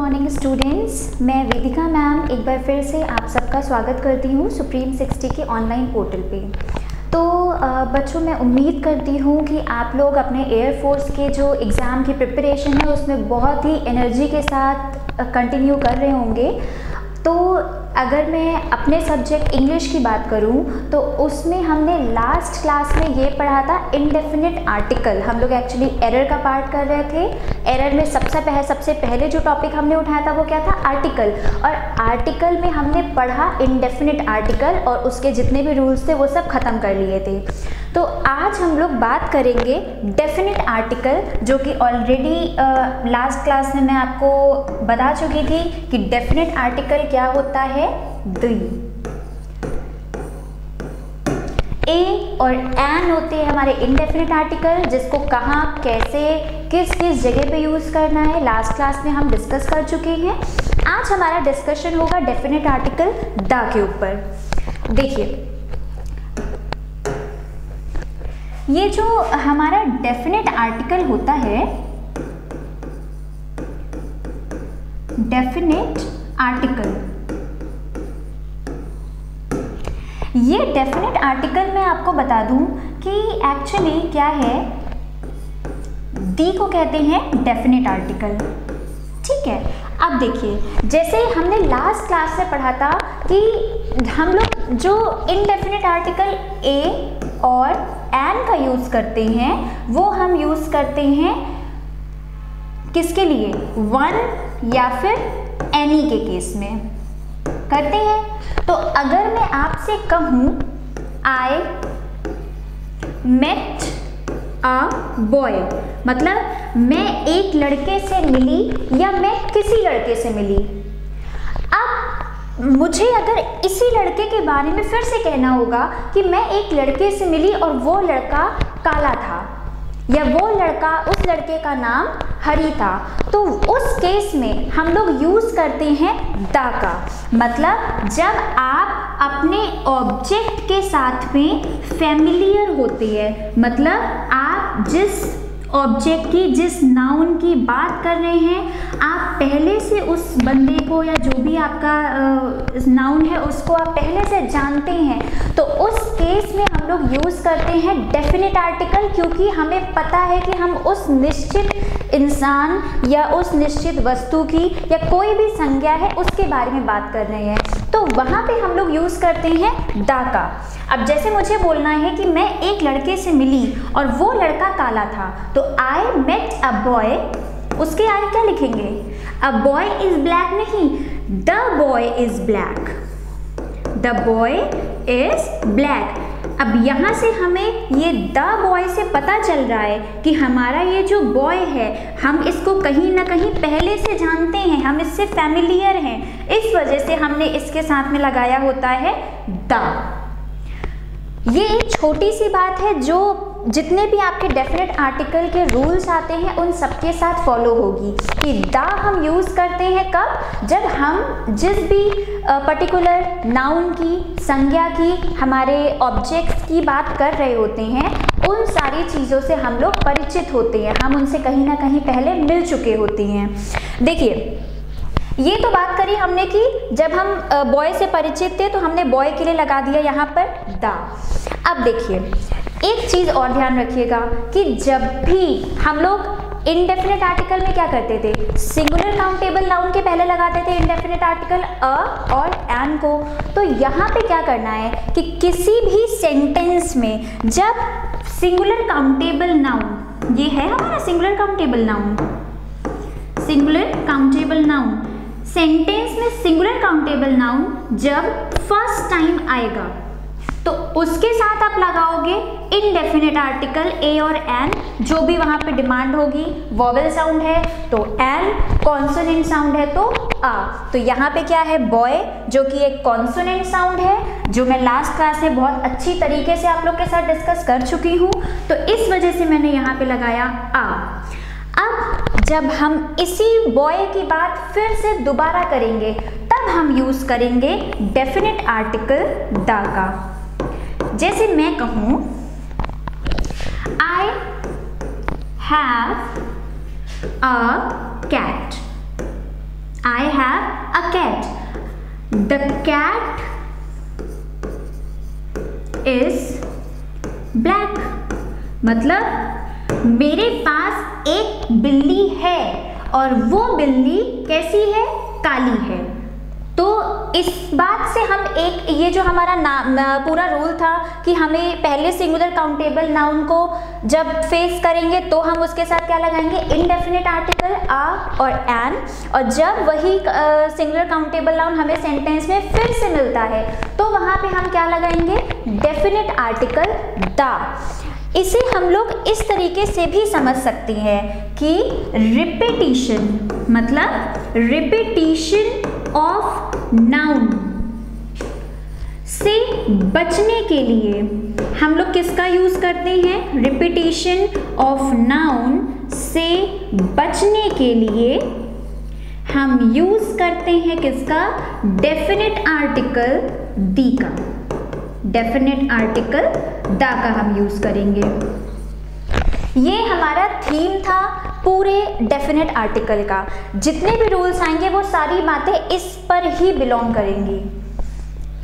Morning students, मैं वेदिका ma'am एक बार फिर से आप सबका स्वागत करती हूँ सुप्रीम 60 के ऑनलाइन पोर्टल पे। तो बच्चों, मैं उम्मीद करती हूँ कि आप लोग अपने एयरफोर्स के जो एग्ज़ाम की प्रिपरेशन है उसमें बहुत ही एनर्जी के साथ कंटिन्यू कर रहे होंगे। तो अगर मैं अपने सब्जेक्ट इंग्लिश की बात करूं तो उसमें हमने लास्ट क्लास में ये पढ़ा था इंडेफिनिट आर्टिकल। हम लोग एक्चुअली एरर का पार्ट कर रहे थे। एरर में सबसे पहले जो टॉपिक हमने उठाया था वो क्या था? आर्टिकल। और आर्टिकल में हमने पढ़ा इंडेफिनिट आर्टिकल और उसके जितने भी रूल्स थे वो सब ख़त्म कर लिए थे। तो आज हम लोग बात करेंगे डेफिनिट आर्टिकल, जो कि ऑलरेडी लास्ट क्लास में मैं आपको बता चुकी थी कि डेफिनिट आर्टिकल क्या होता है। दी ए और एन होते हैं हमारे इंडेफिनिट आर्टिकल, जिसको कहाँ, कैसे, किस किस जगह पे यूज़ करना है लास्ट क्लास में हम डिस्कस कर चुके हैं। आज हमारा डिस्कशन होगा डेफिनिट आर्टिकल द के ऊपर। देखिए, ये जो हमारा डेफिनिट आर्टिकल होता है, डेफिनिट आर्टिकल, ये डेफिनिट आर्टिकल मैं आपको बता दूं कि एक्चुअली क्या है, दी को कहते हैं डेफिनिट आर्टिकल। ठीक है, अब देखिए, जैसे हमने लास्ट क्लास में पढ़ा था कि हम लोग जो इनडेफिनिट आर्टिकल ए और एन का यूज़ करते हैं वो हम यूज़ करते हैं किसके लिए? वन या फिर एनी के केस में करते हैं। तो अगर मैं आपसे कहूँ आई मेट अ बॉय, मतलब मैं एक लड़के से मिली या मैं किसी लड़के से मिली। अब मुझे अगर इसी लड़के के बारे में फिर से कहना होगा कि मैं एक लड़के से मिली और वो लड़का काला था या वो लड़का, उस लड़के का नाम हरी था, तो उस केस में हम लोग यूज़ करते हैं द का। मतलब जब आप अपने ऑब्जेक्ट के साथ में फैमिलियर होते हैं, मतलब आप जिस ऑब्जेक्ट की, जिस नाउन की बात कर रहे हैं, आप पहले से उस बंदे को या जो भी आपका नाउन है उसको आप पहले से जानते हैं, तो उस केस में हम लोग यूज़ करते हैं डेफिनिट आर्टिकल, क्योंकि हमें पता है कि हम उस निश्चित इंसान या उस निश्चित वस्तु की या कोई भी संज्ञा है उसके बारे में बात कर रहे हैं, तो वहाँ पे हम लोग यूज़ करते हैं द का। अब जैसे मुझे बोलना है कि मैं एक लड़के से मिली और वो लड़का काला था, तो आई मेट अ बॉय, उसके आगे क्या लिखेंगे? अ बॉय इज ब्लैक नहीं, the boy is black, the boy is black. अब यहाँ से हमें ये द बॉय से पता चल रहा है कि हमारा ये जो बॉय है, हम इसको कहीं ना कहीं पहले से जानते हैं, हम इससे फैमिलियर हैं, इस वजह से हमने इसके साथ में लगाया होता है द। ये एक छोटी सी बात है जो जितने भी आपके डेफिनेट आर्टिकल के रूल्स आते हैं उन सबके साथ फॉलो होगी कि द हम यूज़ करते हैं कब? जब हम जिस भी पर्टिकुलर नाउन की, संज्ञा की, हमारे ऑब्जेक्ट्स की बात कर रहे होते हैं, उन सारी चीज़ों से हम लोग परिचित होते हैं, हम उनसे कहीं ना कहीं पहले मिल चुके होते हैं। देखिए, ये तो बात करी हमने कि जब हम बॉय से परिचित थे तो हमने बॉय के लिए लगा दिया यहाँ पर द। अब देखिए, एक चीज़ और ध्यान रखिएगा कि जब भी हम लोग इनडेफिनिट आर्टिकल में क्या करते थे, सिंगुलर काउंटेबल नाउन के पहले लगाते थे इनडेफिनिट आर्टिकल अ और एन को। तो यहाँ पे क्या करना है कि किसी भी सेंटेंस में जब सिंगुलर काउंटेबल नाउन, ये है हमारा singular countable noun, singular countable noun, sentence में सिंगुलर काउंटेबल नाउन जब फर्स्ट टाइम आएगा तो उसके साथ आप लगाओगे इनडेफिनिट आर्टिकल ए और एन, जो भी वहाँ पे डिमांड होगी। वॉवेल साउंड है तो एन, कॉन्सोनेंट साउंड है तो आ। तो यहाँ पे क्या है? बॉय, जो कि एक कॉन्सोनेंट साउंड है, जो मैं लास्ट क्लास में बहुत अच्छी तरीके से आप लोग के साथ डिस्कस कर चुकी हूँ, तो इस वजह से मैंने यहाँ पे लगाया आ। अब जब हम इसी बॉय की बात फिर से दोबारा करेंगे तब हम यूज़ करेंगे डेफिनिट आर्टिकल द का। जैसे मैं कहूँ I have a cat, I have a cat. The cat is black. मतलब मेरे पास एक बिल्ली है और वो बिल्ली कैसी है? काली है। तो इस बात से हम एक ये जो हमारा पूरा रूल था कि हमें पहले सिंगुलर काउंटेबल नाउन को जब फेस करेंगे तो हम उसके साथ क्या लगाएंगे? इनडेफिनेट आर्टिकल आ और एन, और जब वही सिंगुलर काउंटेबल नाउन हमें सेंटेंस में फिर से मिलता है तो वहाँ पे हम क्या लगाएंगे? डेफिनेट आर्टिकल दा। इसे हम लोग इस तरीके से भी समझ सकते हैं कि रिपीटिशन मतलब रिपीटिशन ऑफ नाउन से बचने के लिए हम लोग किसका यूज करते हैं? रिपीटिशन ऑफ नाउन से बचने के लिए हम यूज करते हैं किसका? डेफिनेट आर्टिकल दी का। डेफिनेट आर्टिकल दा का हम यूज करेंगे। ये हमारा थीम था पूरे डेफिनेट आर्टिकल का। जितने भी रूल्स आएंगे वो सारी बातें इस पर ही बिलोंग करेंगी।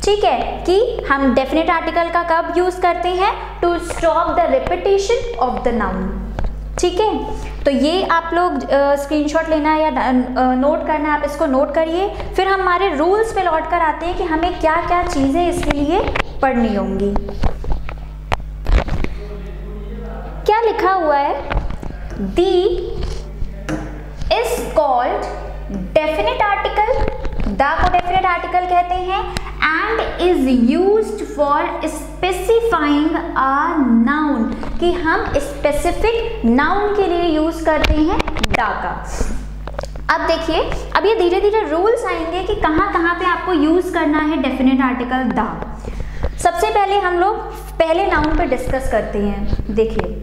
ठीक है कि हम डेफिनेट आर्टिकल का कब यूज करते हैं? To stop the repetition of the noun. ठीक है, तो ये आप लोग स्क्रीनशॉट लेना या नोट करना, आप इसको नोट करिए। फिर हम हमारे रूल्स पे लौट कर आते हैं कि हमें क्या क्या चीज़ें इसके लिए पढ़नी होंगी। क्या लिखा हुआ है? दी इज कॉल्ड डेफिनेट आर्टिकल। दा को डेफिनेट आर्टिकल कहते हैं and is used for specifying a noun, कि हम स्पेसिफिक नाउन के लिए यूज करते हैं दा का। अब देखिए, अब ये धीरे धीरे रूल्स आएंगे कि कहाँ कहाँ पे आपको यूज करना है डेफिनेट आर्टिकल दा। सबसे पहले हम लोग पहले नाउन पे डिस्कस करते हैं। देखिए,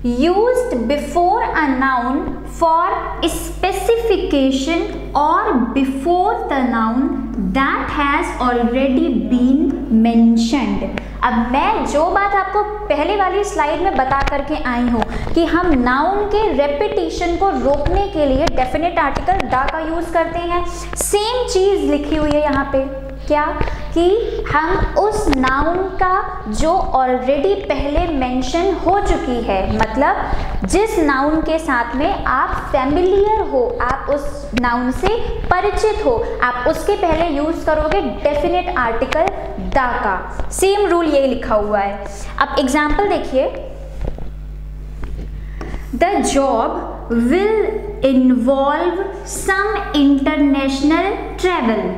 used before a noun for specification or before the noun that has already been mentioned। अब मैं जो बात आपको पहले वाली स्लाइड में बता करके आई हूँ कि हम नाउन के रेपिटेशन को रोकने के लिए डेफिनेट आर्टिकल दा का यूज करते हैं, सेम चीज लिखी हुई है यहाँ पे। क्या कि हम उस नाउन का जो ऑलरेडी पहले मेंशन हो चुकी है, मतलब जिस नाउन के साथ में आप फैमिलियर हो, आप उस नाउन से परिचित हो, आप उसके पहले यूज करोगे डेफिनेट आर्टिकल दा का। सेम रूल ये लिखा हुआ है। अब एग्जाम्पल देखिए, the job will involve some international travel,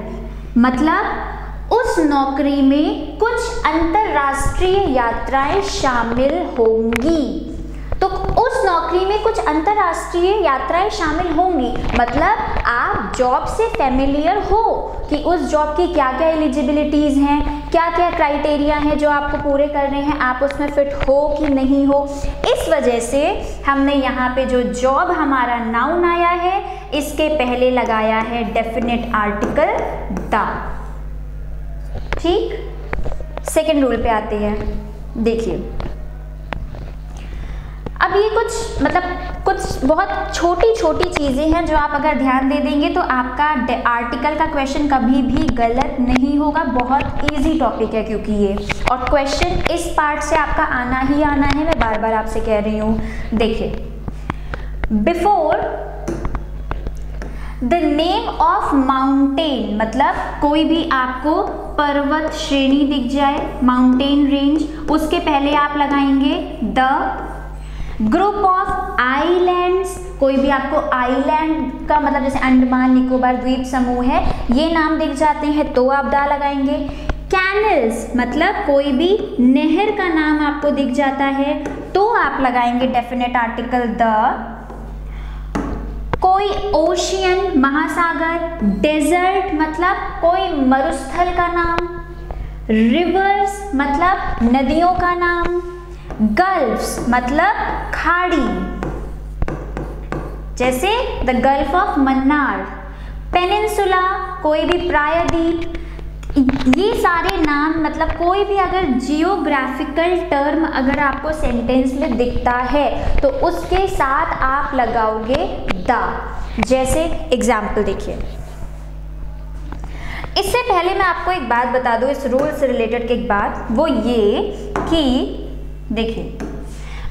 मतलब उस नौकरी में कुछ अंतरराष्ट्रीय यात्राएं शामिल होंगी। तो उस नौकरी में कुछ अंतरराष्ट्रीय यात्राएं शामिल होंगी, मतलब आप जॉब से फैमिलियर हो कि उस जॉब की क्या क्या एलिजिबिलिटीज़ हैं, क्या क्या क्राइटेरिया हैं जो आपको पूरे करने हैं, आप उसमें फिट हो कि नहीं हो। इस वजह से हमने यहाँ पे जो जॉब हमारा नाउन आया है इसके पहले लगाया है डेफिनेट आर्टिकल दा। ठीक, सेकेंड रूल पे आते हैं। देखिए, अब ये कुछ बहुत छोटी छोटी चीज़ें हैं जो आप अगर ध्यान दे देंगे तो आपका आर्टिकल का क्वेश्चन कभी भी गलत नहीं होगा। बहुत इजी टॉपिक है क्योंकि ये, और क्वेश्चन इस पार्ट से आपका आना ही आना है, मैं बार बार आपसे कह रही हूँ। देखिए, before the name of mountain, मतलब कोई भी आपको पर्वत श्रेणी दिख जाए, माउंटेन रेंज, उसके पहले आप लगाएंगे द। ग्रुप ऑफ आइलैंड्स, कोई भी आपको आइलैंड का मतलब जैसे अंडमान निकोबार द्वीप समूह है, ये नाम दिख जाते हैं तो आप दा लगाएंगे। कैनल्स, मतलब कोई भी नहर का नाम आपको दिख जाता है तो आप लगाएंगे डेफिनेट आर्टिकल द। कोई ओशियन, महासागर, डेजर्ट मतलब कोई मरुस्थल का नाम, रिवर्स मतलब नदियों का नाम, गल्फ्स मतलब खाड़ी जैसे the gulf of Mannar, peninsula कोई भी प्रायद्वीप। ये सारे नाम मतलब कोई भी अगर जियोग्राफिकल टर्म अगर आपको सेंटेंस में दिखता है तो उसके साथ आप लगाओगे दा। जैसे एग्जाम्पल देखिए, इससे पहले मैं आपको एक बात बता दूं इस रूल से रिलेटेड की एक बात, वो ये कि देखिए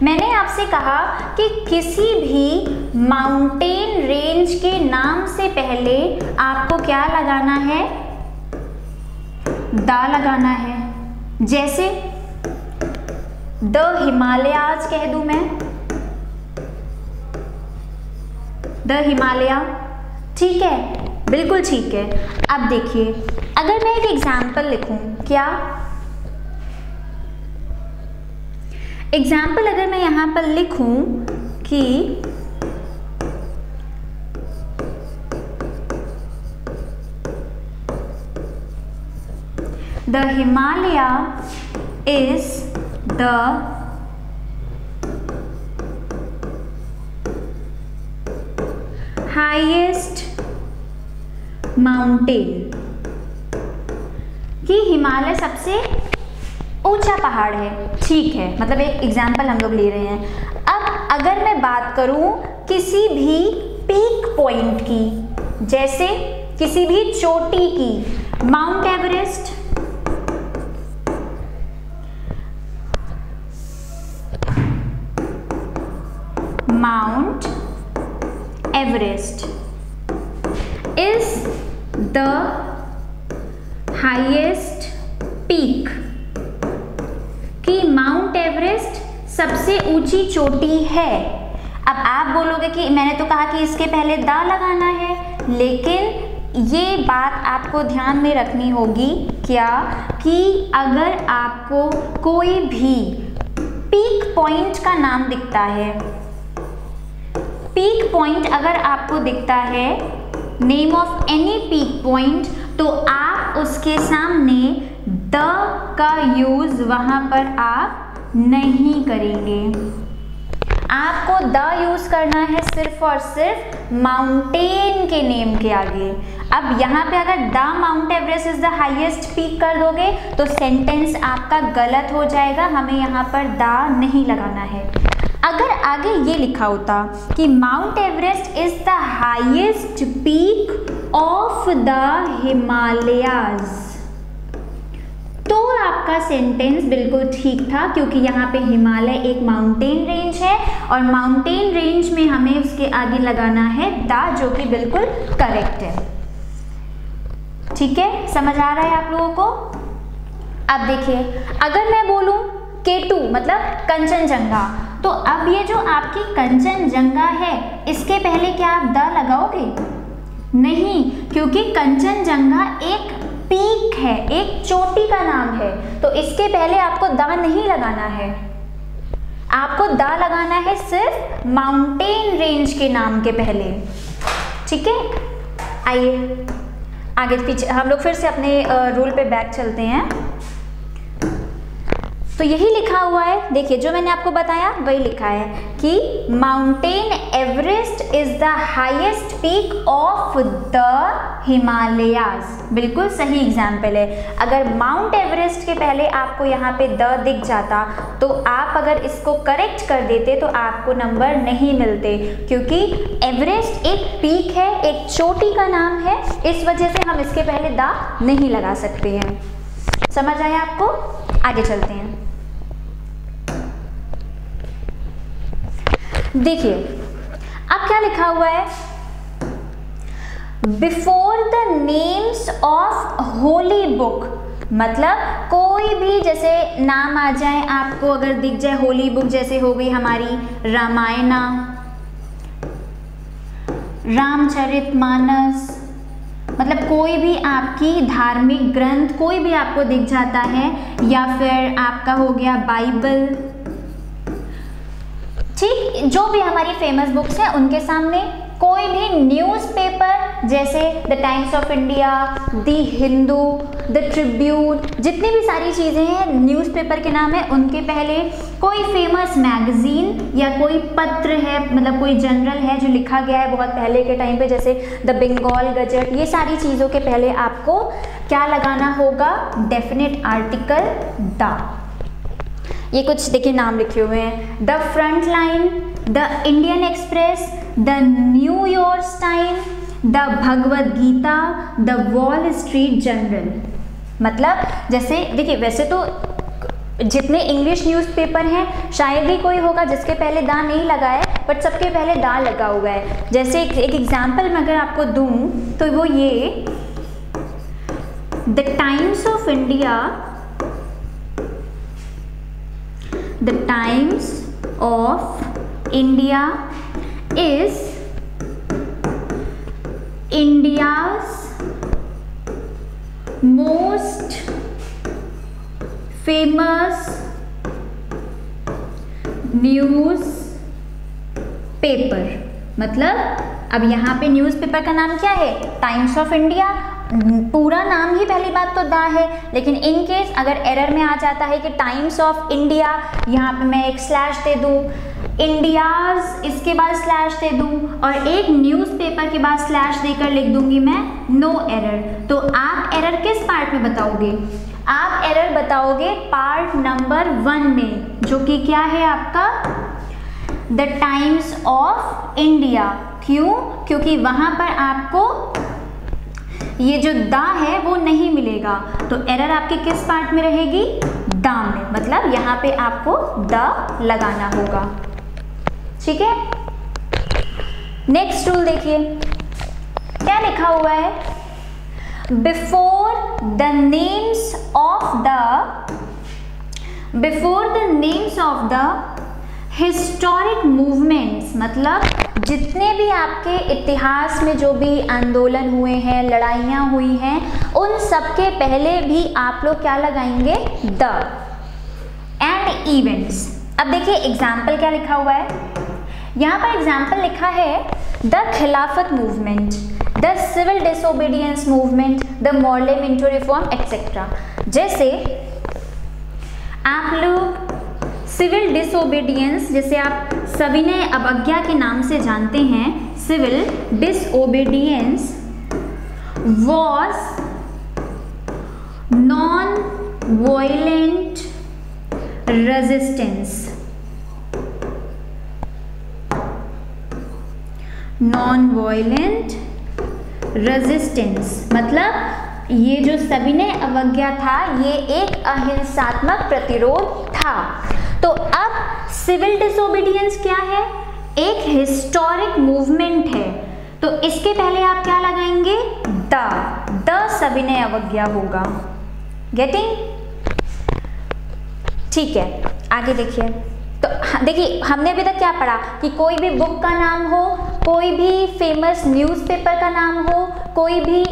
मैंने आपसे कहा कि किसी भी माउंटेन रेंज के नाम से पहले आपको क्या लगाना है, दा लगाना है। जैसे द हिमालयाज कह दूं मैं, द हिमालया, ठीक है, बिल्कुल ठीक है। अब देखिए अगर मैं एक एग्जाम्पल लिखूं, क्या एग्जाम्पल अगर मैं यहां पर लिखूं कि the Himalaya is the highest mountain, कि हिमालय सबसे ऊंचा पहाड़ है, ठीक है, मतलब एक एग्जाम्पल हम लोग ले रहे हैं। अब अगर मैं बात करूं किसी भी पीक पॉइंट की, जैसे किसी भी चोटी की, mount Everest, mount Everest is the highest peak, कि माउंट एवरेस्ट सबसे ऊंची चोटी है। अब आप बोलोगे कि मैंने तो कहा कि इसके पहले दा लगाना है, लेकिन ये बात आपको ध्यान में रखनी होगी क्या, कि अगर आपको कोई भी पीक पॉइंट का नाम दिखता है, पीक पॉइंट अगर आपको दिखता है, name of any peak point, तो आप उसके सामने द का यूज वहां पर आप नहीं करेंगे। आपको द यूज करना है सिर्फ और सिर्फ माउंटेन के नेम के आगे। अब यहाँ पे अगर the mount Everest is the highest peak कर दोगे तो सेंटेंस आपका गलत हो जाएगा, हमें यहाँ पर द नहीं लगाना है। अगर आगे ये लिखा होता कि mount Everest is the highest peak of the Himalayas, तो आपका सेंटेंस बिल्कुल ठीक था, क्योंकि यहाँ पे हिमालय एक माउंटेन रेंज है और माउंटेन रेंज में हमें उसके आगे लगाना है दा, जो कि बिल्कुल करेक्ट है। ठीक है, समझ आ रहा है आप लोगों को? अब देखिए अगर मैं बोलूं K2 मतलब कंचनजंगा, तो अब ये जो आपकी कंचनजंगा है इसके पहले क्या आप दा लगाओगे? नहीं, क्योंकि कंचनजंगा एक पीक है, एक चोटी का नाम है, तो इसके पहले आपको दा नहीं लगाना है। आपको दा लगाना है सिर्फ माउंटेन रेंज के नाम के पहले। ठीक है, आइए आगे पीछे हम लोग फिर से अपने रूल पे बैक चलते हैं। तो यही लिखा हुआ है, देखिए जो मैंने आपको बताया वही लिखा है कि mountain Everest is the highest peak of the Himalayas. बिल्कुल सही एग्जाम्पल है। अगर माउंट एवरेस्ट के पहले आपको यहाँ पे द दिख जाता तो आप अगर इसको करेक्ट कर देते तो आपको नंबर नहीं मिलते, क्योंकि एवरेस्ट एक पीक है, एक चोटी का नाम है, इस वजह से हम इसके पहले द नहीं लगा सकते हैं। समझ आया आपको? आगे चलते हैं। देखिए अब क्या लिखा हुआ है, before the names of Holi book, मतलब कोई भी जैसे नाम आ जाए आपको, अगर दिख जाए होली बुक, जैसे हो गई हमारी रामायणा, रामचरितमानस, मतलब कोई भी आपकी धार्मिक ग्रंथ कोई भी आपको दिख जाता है, या फिर आपका हो गया बाइबल, ठीक, जो भी हमारी फेमस बुक्स हैं उनके सामने, कोई भी न्यूज़पेपर जैसे the times of India, the Hindu, the Tribune, जितनी भी सारी चीज़ें हैं न्यूज़पेपर के नाम है, उनके पहले कोई फेमस मैगजीन या कोई पत्र है, मतलब कोई जनरल है जो लिखा गया है बहुत पहले के टाइम पे, जैसे द बंगाल गजट, ये सारी चीज़ों के पहले आपको क्या लगाना होगा? Definite article the. ये कुछ देखिए नाम लिखे हुए हैं, the Frontline, the Indian Express, the New York Times, the Bhagavad Gita, the Wall Street Journal. मतलब जैसे देखिए, वैसे तो जितने इंग्लिश न्यूज़पेपर हैं शायद ही कोई होगा जिसके पहले दा नहीं लगा है, बट सबके पहले दा लगा हुआ है। जैसे एक एग्जाम्पल मैं अगर आपको दूं तो वो ये, the times of India, the times of India is India's most famous news paper. मतलब अब यहाँ पे न्यूज़पेपर का नाम क्या है, टाइम्स ऑफ इंडिया। पूरा नाम ही पहली बात तो दा है, लेकिन इन केस अगर एरर में आ जाता है कि टाइम्स ऑफ इंडिया, यहाँ पे मैं एक स्लैश दे दूँ, इंडियाज इसके बाद स्लैश दे दूँ, और एक न्यूज़पेपर के बाद स्लैश देकर लिख दूंगी मैं नो एरर। तो आप एरर किस पार्ट में बताओगे, आप एरर बताओगे पार्ट नंबर 1 में, जो कि क्या है आपका द टाइम्स ऑफ इंडिया। क्यों? क्योंकि वहां पर आपको ये जो दा है वो नहीं मिलेगा, तो एरर आपके किस पार्ट में रहेगी, दा में। मतलब यहाँ पे आपको दा लगाना होगा। ठीक है, नेक्स्ट रूल देखिए क्या लिखा हुआ है, before the names of the historic movements. मतलब जितने भी आपके इतिहास में जो भी आंदोलन हुए हैं, लड़ाइयाँ हुई हैं, उन सब के पहले भी आप लोग क्या लगाएंगे, द एंड इवेंट्स। अब देखिए एग्जाम्पल क्या लिखा हुआ है, यहाँ पर एग्जाम्पल लिखा है the Khilafat movement, the civil disobedience movement, the Morley Minto reform etcetera. जैसे आप लोग सिविल डिसोबीडियंस, जैसे आप सविनय अवज्ञा के नाम से जानते हैं, civil disobedience was non violent resistance. Non violent resistance मतलब ये जो सविनय अवज्ञा था ये एक अहिंसात्मक प्रतिरोध था। तो अब सिविल डिसोबीडियंस क्या है, एक हिस्टोरिक मूवमेंट है, तो इसके पहले आप क्या लगाएंगे, द सविनय अवज्ञा होगा। गेटिंग? ठीक है, आगे देखिए। तो देखिए हमने अभी तक क्या पढ़ा कि कोई भी बुक का नाम हो, कोई भी फेमस न्यूज़पेपर का नाम हो, कोई भी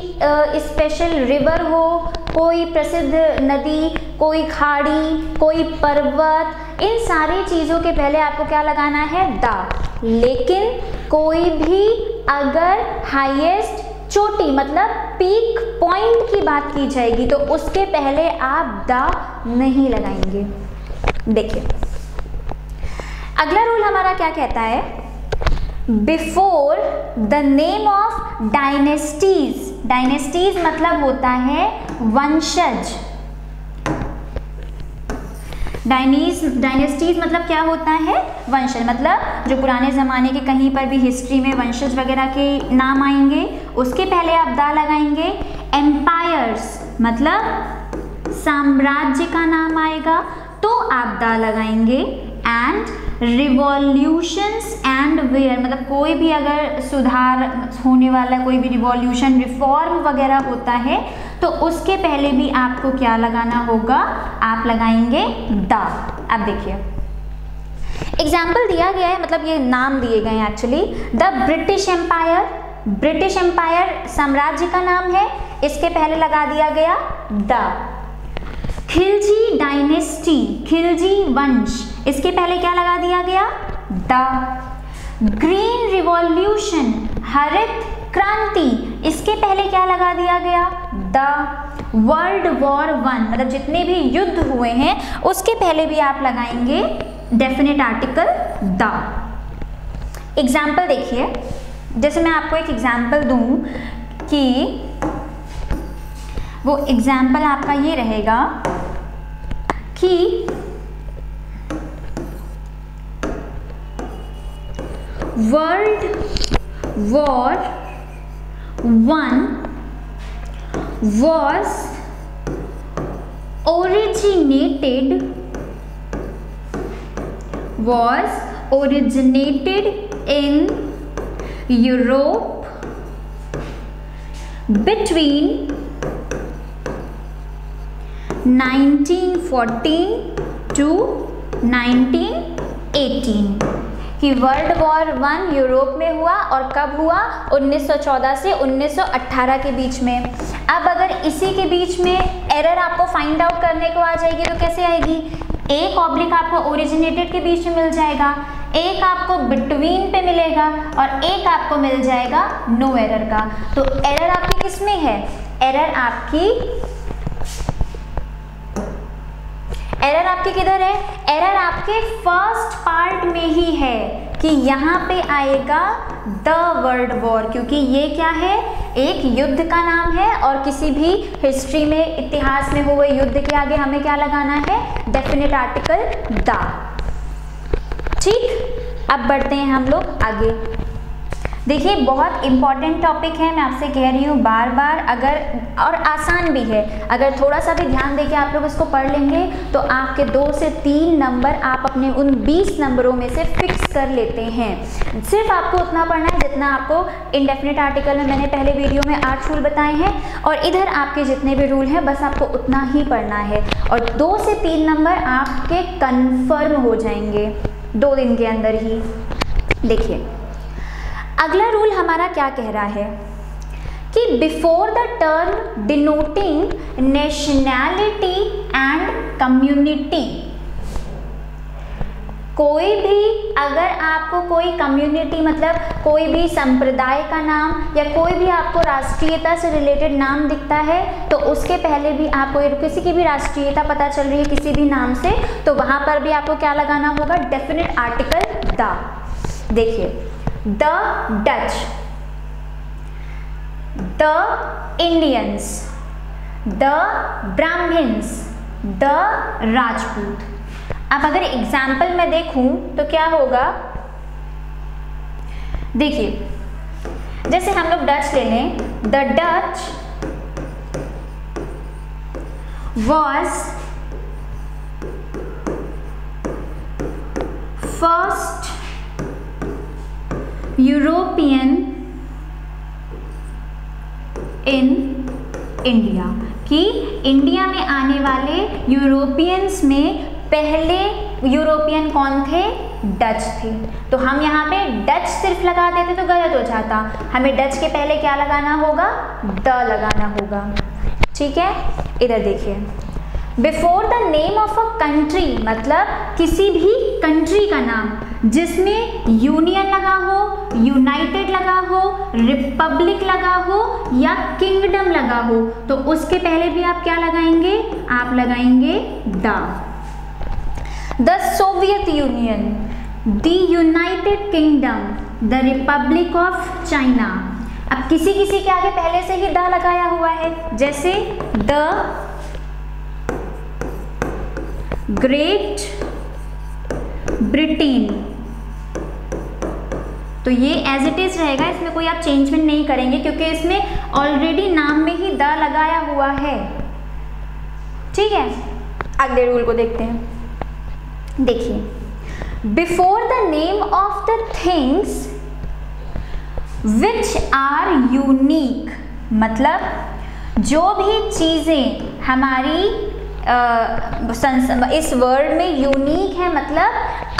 स्पेशल रिवर हो, कोई प्रसिद्ध नदी, कोई खाड़ी, कोई पर्वत, इन सारी चीज़ों के पहले आपको क्या लगाना है, द। लेकिन कोई भी अगर हाईएस्ट चोटी मतलब पीक पॉइंट की बात की जाएगी तो उसके पहले आप द नहीं लगाएंगे। देखिए अगला रूल हमारा क्या कहता है, before the name of dynasties. Dynasties मतलब होता है वंशज। डायनेस्टीज मतलब क्या होता है, वंशज। मतलब जो पुराने ज़माने के कहीं पर भी हिस्ट्री में वंशज वगैरह के नाम आएंगे उसके पहले आप दा लगाएंगे। एम्पायर्स मतलब साम्राज्य का नाम आएगा तो आप दा लगाएंगे। एंड रिवॉल्यूशंस एंड वेयर मतलब कोई भी अगर सुधार होने वाला, कोई भी रिवॉल्यूशन रिफॉर्म वगैरह होता है तो उसके पहले भी आपको क्या लगाना होगा, आप लगाएंगे द। अब देखिए एग्जाम्पल दिया गया है, मतलब ये नाम दिए गए हैं actually. The British empire, British empire साम्राज्य का नाम है, इसके पहले लगा दिया गया द। खिलजी डायनेस्टी, खिलजी वंश, इसके पहले क्या लगा दिया गया, द। ग्रीन रिवॉल्यूशन, हरित क्रांति, इसके पहले क्या लगा दिया गया, द। वर्ल्ड वॉर 1 मतलब जितने भी युद्ध हुए हैं उसके पहले भी आप लगाएंगे डेफिनेट आर्टिकल द। एग्जाम्पल देखिए, जैसे मैं आपको एक एग्जाम्पल दूं कि वो एग्जाम्पल आपका ये रहेगा कि world war one was originated in Europe between 1914 to 1918 कि वर्ल्ड वॉर 1 यूरोप में हुआ और कब हुआ? 1914 से 1918 के बीच में। अब अगर इसी के बीच में एरर आपको फाइंड आउट करने को आ जाएगी तो कैसे आएगी? एक ऑब्लिक आपको ओरिजिनेटेड के बीच में मिल जाएगा, एक आपको बिटवीन पे मिलेगा और एक आपको मिल जाएगा नो एरर का। तो एरर आपकी किस में है? एरर आपकी किधर है? एरर आपके फर्स्ट पार्ट में ही है कि यहाँ पे आएगा द वर्ल्ड वॉर, क्योंकि ये क्या है? एक युद्ध का नाम है और किसी भी हिस्ट्री में, इतिहास में हुए युद्ध के आगे हमें क्या लगाना है? Definite article the. ठीक, अब बढ़ते हैं हम लोग आगे। देखिए बहुत इंपॉर्टेंट टॉपिक है, मैं आपसे कह रही हूँ बार बार, अगर और आसान भी है, अगर थोड़ा सा भी ध्यान देके आप लोग इसको पढ़ लेंगे तो आपके 2 से 3 नंबर आप अपने उन 20 नंबरों में से फिक्स कर लेते हैं। सिर्फ आपको उतना पढ़ना है जितना आपको इंडेफिनिट आर्टिकल में मैंने पहले वीडियो में 8 रूल बताए हैं, और इधर आपके जितने भी रूल हैं बस आपको उतना ही पढ़ना है, और 2 से 3 नंबर आपके कन्फर्म हो जाएंगे 2 दिन के अंदर ही। देखिए अगला रूल हमारा क्या कह रहा है कि before the term denoting nationality and community, कोई भी अगर आपको कोई कम्युनिटी मतलब कोई भी संप्रदाय का नाम या कोई भी आपको राष्ट्रीयता से रिलेटेड नाम दिखता है तो उसके पहले भी आपको किसी की भी राष्ट्रीयता पता चल रही है किसी भी नाम से, तो वहां पर भी आपको क्या लगाना होगा? Definite article the. देखिए the Dutch, the Indians, the Brahmins, the Rajput. अब अगर एग्जाम्पल में देखूं तो क्या होगा? देखिए जैसे हम लोग डच ले लें, the Dutch was first European in India, कि इंडिया में आने वाले यूरोपियंस में पहले यूरोपियन कौन थे? डच थे। तो हम यहाँ पे डच सिर्फ लगा देते तो गलत हो जाता, हमें डच के पहले क्या लगाना होगा? द लगाना होगा। ठीक है, इधर देखिए before the name of a country, मतलब किसी भी कंट्री का नाम जिसमें यूनियन लगा हो, यूनाइटेड लगा हो, रिपब्लिक लगा हो या किंगडम लगा हो, तो उसके पहले भी आप क्या लगाएंगे? आप लगाएंगे the. The Soviet union, the United kingdom, the Republic of China. अब किसी किसी के आगे पहले से ही द लगाया हुआ है, जैसे द ग्रेट ब्रिटेन, तो ये एज इट इज रहेगा, इसमें कोई आप चेंजमेंट नहीं करेंगे क्योंकि इसमें ऑलरेडी नाम में ही द लगाया हुआ है। ठीक है, अगले रूल को देखते हैं। देखिए before the name of the things which are unique, मतलब जो भी चीजें हमारी इस वर्ल्ड में यूनिक है, मतलब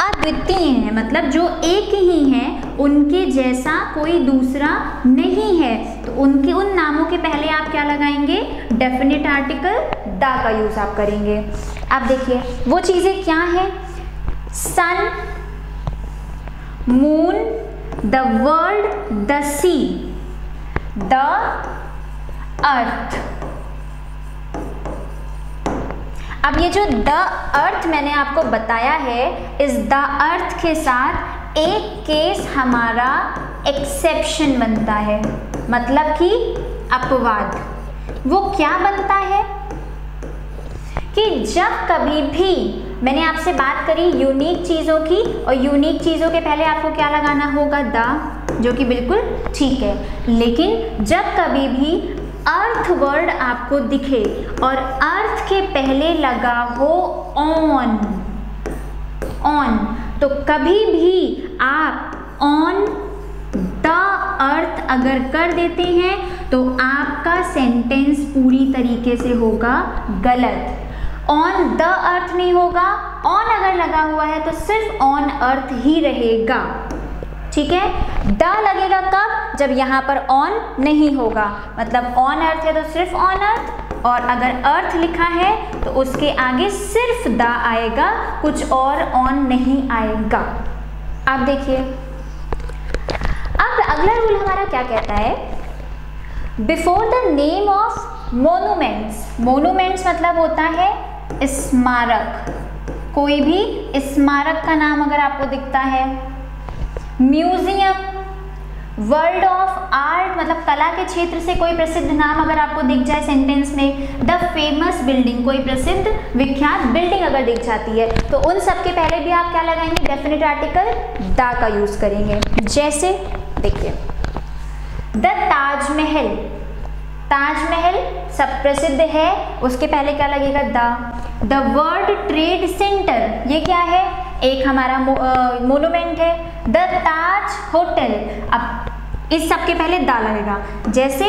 अद्वितीय है, मतलब जो एक ही हैं, उनके जैसा कोई दूसरा नहीं है, तो उनके उन नामों के पहले आप क्या लगाएंगे? डेफिनेट आर्टिकल द का यूज आप करेंगे। अब देखिए वो चीजें क्या हैं? Sun, moon, the world, the sea, the earth. अब ये जो द अर्थ मैंने आपको बताया है, इस द अर्थ के साथ एक केस हमारा एक्सेप्शन बनता है, मतलब कि अपवाद। वो क्या बनता है कि जब कभी भी मैंने आपसे बात करी यूनिक चीज़ों की, और यूनिक चीज़ों के पहले आपको क्या लगाना होगा, द, जो कि बिल्कुल ठीक है। लेकिन जब कभी भी अर्थ वर्ड आपको दिखे और अर्थ के पहले लगा हो ऑन, तो कभी भी आप ऑन द अर्थ अगर कर देते हैं तो आपका सेंटेंस पूरी तरीके से होगा गलत। ऑन द अर्थ नहीं होगा, ऑन अगर लगा हुआ है तो सिर्फ ऑन अर्थ ही रहेगा, ठीक है। द लगेगा कब, जब यहाँ पर ऑन नहीं होगा, मतलब ऑन अर्थ है तो सिर्फ ऑन अर्थ, और अगर अर्थ लिखा है तो उसके आगे सिर्फ द आएगा, कुछ और ऑन नहीं आएगा। आप देखिए अब अगला रूल हमारा क्या कहता है, before the name of monuments, monuments मतलब होता है स्मारक, कोई भी स्मारक का नाम अगर आपको दिखता है, म्यूजियम, वर्ल्ड ऑफ आर्ट मतलब कला के क्षेत्र से कोई प्रसिद्ध नाम अगर आपको दिख जाए सेंटेंस में, द फेमस बिल्डिंग, कोई प्रसिद्ध विख्यात बिल्डिंग अगर दिख जाती है, तो उन सब के पहले भी आप क्या लगाएंगे, डेफिनेट आर्टिकल द का यूज करेंगे। जैसे देखिए द ताजमहल, ताजमहल सब प्रसिद्ध है, उसके पहले क्या लगेगा, द वर्ल्ड ट्रेड सेंटर, ये क्या है, एक हमारा मोनूमेंट है। द ताज होटल, अब इस सब के पहले द लगेगा। जैसे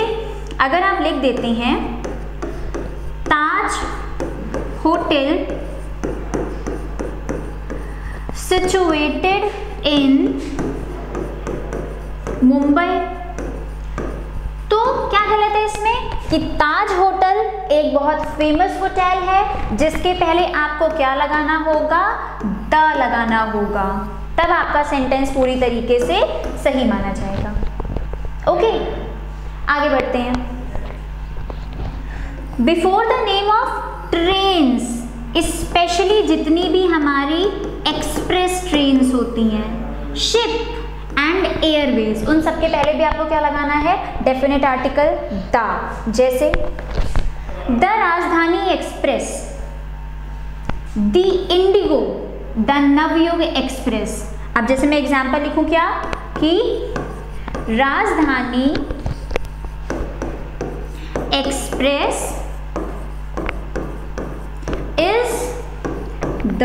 अगर आप लिख देते हैं ताज होटल सिचुएटेड इन मुंबई, तो क्या गलत है इसमें कि ताज होटल एक बहुत फेमस होटल है, जिसके पहले आपको क्या लगाना होगा, द लगाना होगा, तब आपका सेंटेंस पूरी तरीके से सही माना जाएगा। ओके, आगे बढ़ते हैं। Before the name of trains, specially जितनी भी हमारी एक्सप्रेस ट्रेन्स होती हैं, शिप एंड एयरवेज, उन सबके पहले भी आपको क्या लगाना है, डेफिनेट आर्टिकल द। जैसे the Rajdhani express, the IndiGo, the Navyug express. अब जैसे मैं एग्जांपल लिखूं क्या कि Rajdhani express is the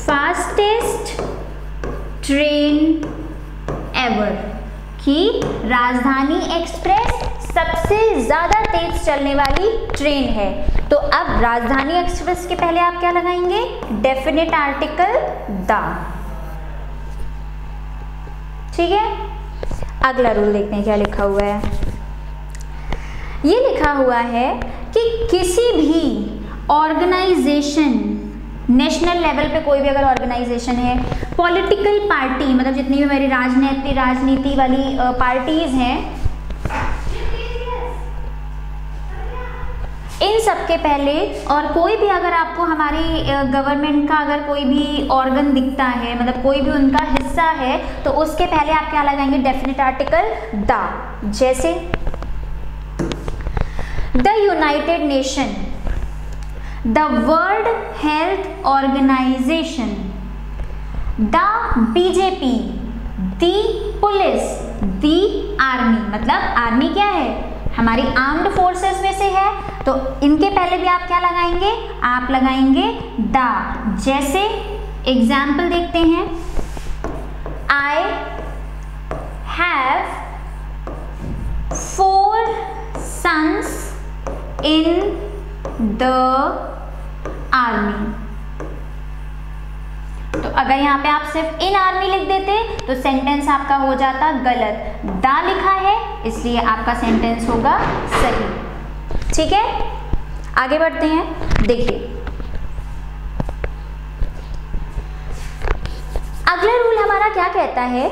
fastest train ever, कि राजधानी एक्सप्रेस सबसे ज़्यादा तेज चलने वाली ट्रेन है। तो अब राजधानी एक्सप्रेस के पहले आप क्या लगाएंगे, डेफिनेट आर्टिकल द, ठीक है। अगला रूल देखते हैं क्या लिखा हुआ है। ये लिखा हुआ है कि किसी भी ऑर्गेनाइजेशन, नेशनल लेवल पे कोई भी अगर ऑर्गेनाइजेशन है, पॉलिटिकल पार्टी मतलब जितनी भी हमारी राजनीति वाली पार्टीज हैं, इन सब के पहले, और कोई भी अगर आपको हमारी गवर्नमेंट का अगर कोई भी ऑर्गन दिखता है, मतलब कोई भी उनका हिस्सा है, तो उसके पहले आप क्या लगाएंगे, डेफिनेट आर्टिकल द। जैसे the United Nation, the World Health Organization, the BJP, the police, the army, मतलब आर्मी क्या है, हमारी आर्म्ड फोर्सेस में से है, तो इनके पहले भी आप क्या लगाएंगे, आप लगाएंगे द। जैसे एग्जाम्पल देखते हैं, I have 4 sons in the army। तो अगर यहाँ पे आप सिर्फ इन आर्मी लिख देते तो सेंटेंस आपका हो जाता गलत, दा लिखा है इसलिए आपका सेंटेंस होगा सही, ठीक है। आगे बढ़ते हैं, देखिए अगला रूल हमारा क्या कहता है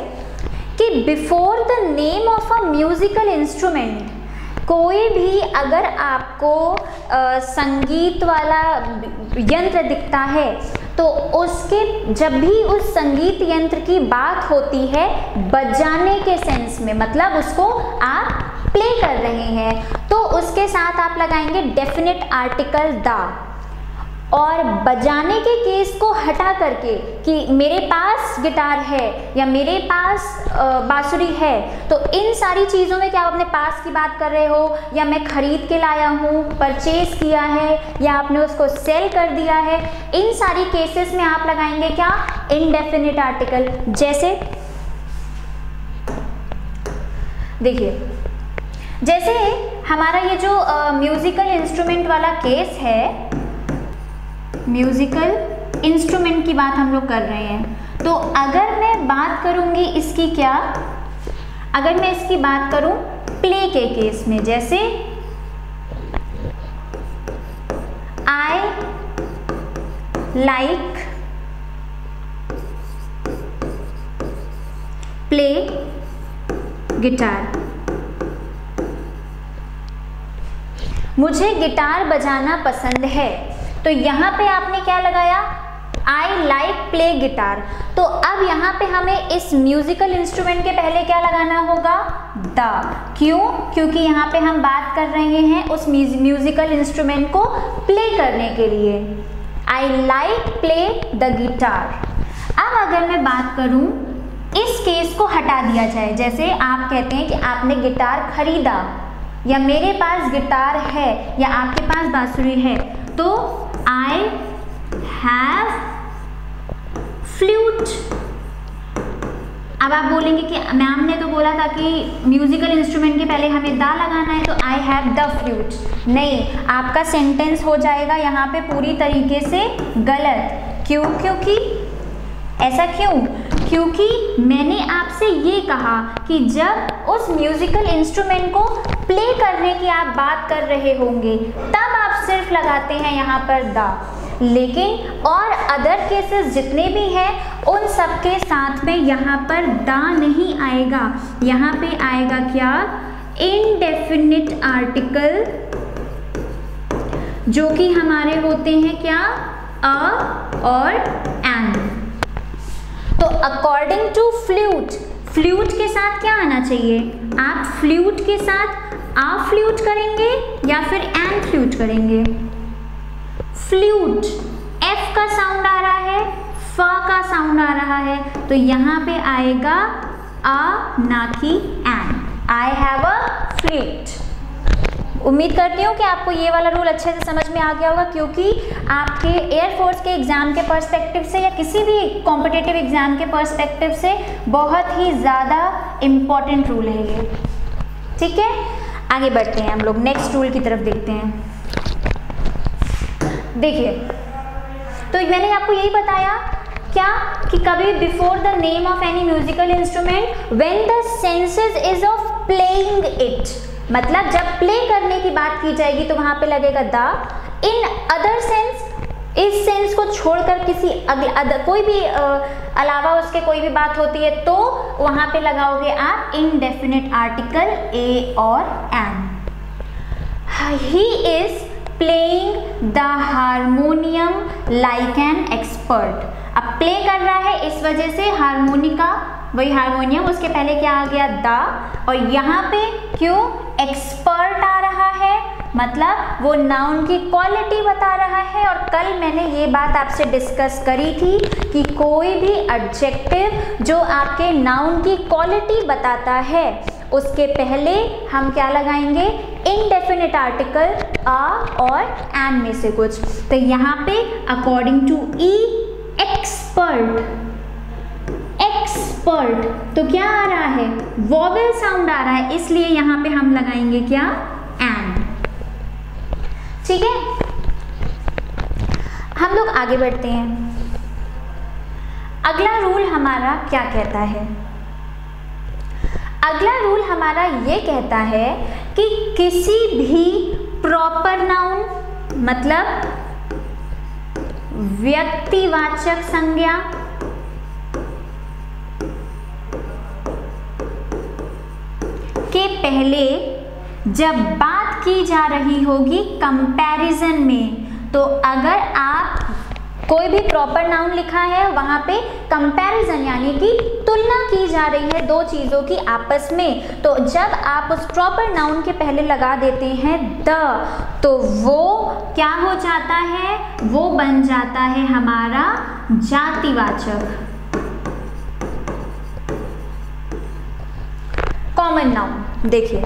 कि before the name of a musical instrument, कोई भी अगर आपको संगीत वाला यंत्र दिखता है तो उसके जब भी उस संगीत यंत्र की बात होती है बजाने के सेंस में, मतलब उसको आप प्ले कर रहे हैं, तो उसके साथ आप लगाएंगे डेफिनेट आर्टिकल द। और बजाने के केस को हटा करके कि मेरे पास गिटार है या मेरे पास बांसुरी है, तो इन सारी चीज़ों में क्या आप अपने पास की बात कर रहे हो, या मैं खरीद के लाया हूँ, परचेज किया है, या आपने उसको सेल कर दिया है, इन सारी केसेस में आप लगाएंगे क्या, इनडेफिनिट आर्टिकल। जैसे देखिए, जैसे हमारा ये जो म्यूजिकल इंस्ट्रूमेंट वाला केस है, म्यूजिकल इंस्ट्रूमेंट की बात हम लोग कर रहे हैं, तो अगर मैं बात करूंगी इसकी क्या, अगर मैं इसकी बात करूं प्ले के केस में, जैसे आई लाइक प्ले गिटार, मुझे गिटार बजाना पसंद है, तो यहाँ पे आपने क्या लगाया, आई लाइक प्ले गिटार। तो अब यहाँ पे हमें इस म्यूजिकल इंस्ट्रूमेंट के पहले क्या लगाना होगा, द। क्यों, क्योंकि यहाँ पे हम बात कर रहे हैं उस म्यूजिकल इंस्ट्रूमेंट को प्ले करने के लिए। I like play the guitar. अब अगर मैं बात करूँ, इस केस को हटा दिया जाए, जैसे आप कहते हैं कि आपने गिटार खरीदा, या मेरे पास गिटार है, या आपके पास बांसुरी है, तो I have flute। अब आप बोलेंगे कि मैम ने तो बोला था कि म्यूजिकल इंस्ट्रूमेंट के पहले हमें दा लगाना है, तो I have the flute। नहीं, आपका सेंटेंस हो जाएगा यहाँ पे पूरी तरीके से गलत। क्यों, क्योंकि ऐसा क्यों, क्योंकि मैंने आपसे ये कहा कि जब उस म्यूजिकल इंस्ट्रूमेंट को प्ले करने की आप बात कर रहे होंगे, तब आप सिर्फ लगाते हैं यहाँ पर दा। लेकिन और अदर केसेस जितने भी हैं, उन सब के साथ में यहाँ पर दा नहीं आएगा, यहाँ पे आएगा क्या, इनडेफिनिट आर्टिकल, जो कि हमारे होते हैं क्या, अ और एन। तो अकॉर्डिंग टू फ्लूट, फ्लूट के साथ क्या आना चाहिए, आप फ्लूट के साथ आ फ्लूट करेंगे या फिर एन फ्लूट करेंगे। फ्लूट, एफ का साउंड आ रहा है, फ का साउंड आ रहा है, तो यहाँ पे आएगा आ ना कि an. I have a flute. उम्मीद करती हूँ कि आपको ये वाला रूल अच्छे से समझ में आ गया होगा, क्योंकि आपके एयरफोर्स के एग्ज़ाम के पर्सपेक्टिव से या किसी भी कॉम्पिटिटिव एग्ज़ाम के पर्सपेक्टिव से बहुत ही ज़्यादा इम्पॉर्टेंट रूल है ये। ठीक है, आगे बढ़ते हैं हम लोग, नेक्स्ट रूल की तरफ देखते हैं। देखिए, तो मैंने आपको यही बताया क्या, कि कभी before the name of any musical instrument when the senses is of playing it, मतलब जब प्ले करने की बात की जाएगी तो वहां पे लगेगा द। इन अदर सेंस, इस सेंस को छोड़कर किसी कोई भी अलावा उसके कोई भी बात होती है, तो वहां पे लगाओगे आप इनडेफिनिट आर्टिकल ए और an. He is playing the harmonium like an expert. अब प्ले कर रहा है, इस वजह से हारमोनिका, वही हारमोनियम, उसके पहले क्या आ गया, दा। और यहाँ पे क्यों एक्सपर्ट आ रहा है, मतलब वो नाउन की क्वालिटी बता रहा है। और कल मैंने ये बात आपसे डिस्कस करी थी कि कोई भी एडजेक्टिव जो आपके नाउन की क्वालिटी बताता है, उसके पहले हम क्या लगाएंगे, इनडेफिनिट आर्टिकल आ और एन में से कुछ। तो यहाँ पे according to E, expert, expert, तो क्या आ रहा है, वॉवेल साउंड आ रहा है, इसलिए यहाँ पे हम लगाएंगे क्या, एन। ठीक है, हम लोग आगे बढ़ते हैं। अगला रूल हमारा क्या कहता है, अगला रूल हमारा ये कहता है कि किसी भी प्रॉपर नाउन, मतलब व्यक्तिवाचक संज्ञा, के पहले जब बात की जा रही होगी कंपैरिजन में, तो अगर आप कोई भी प्रॉपर नाउन लिखा है, वहां पे कंपैरिजन यानी कि तुलना की जा रही है दो चीज़ों की आपस में, तो जब आप उस प्रॉपर नाउन के पहले लगा देते हैं द, तो वो क्या हो जाता है, वो बन जाता है हमारा जातिवाचक, कॉमन नाउन। देखिए,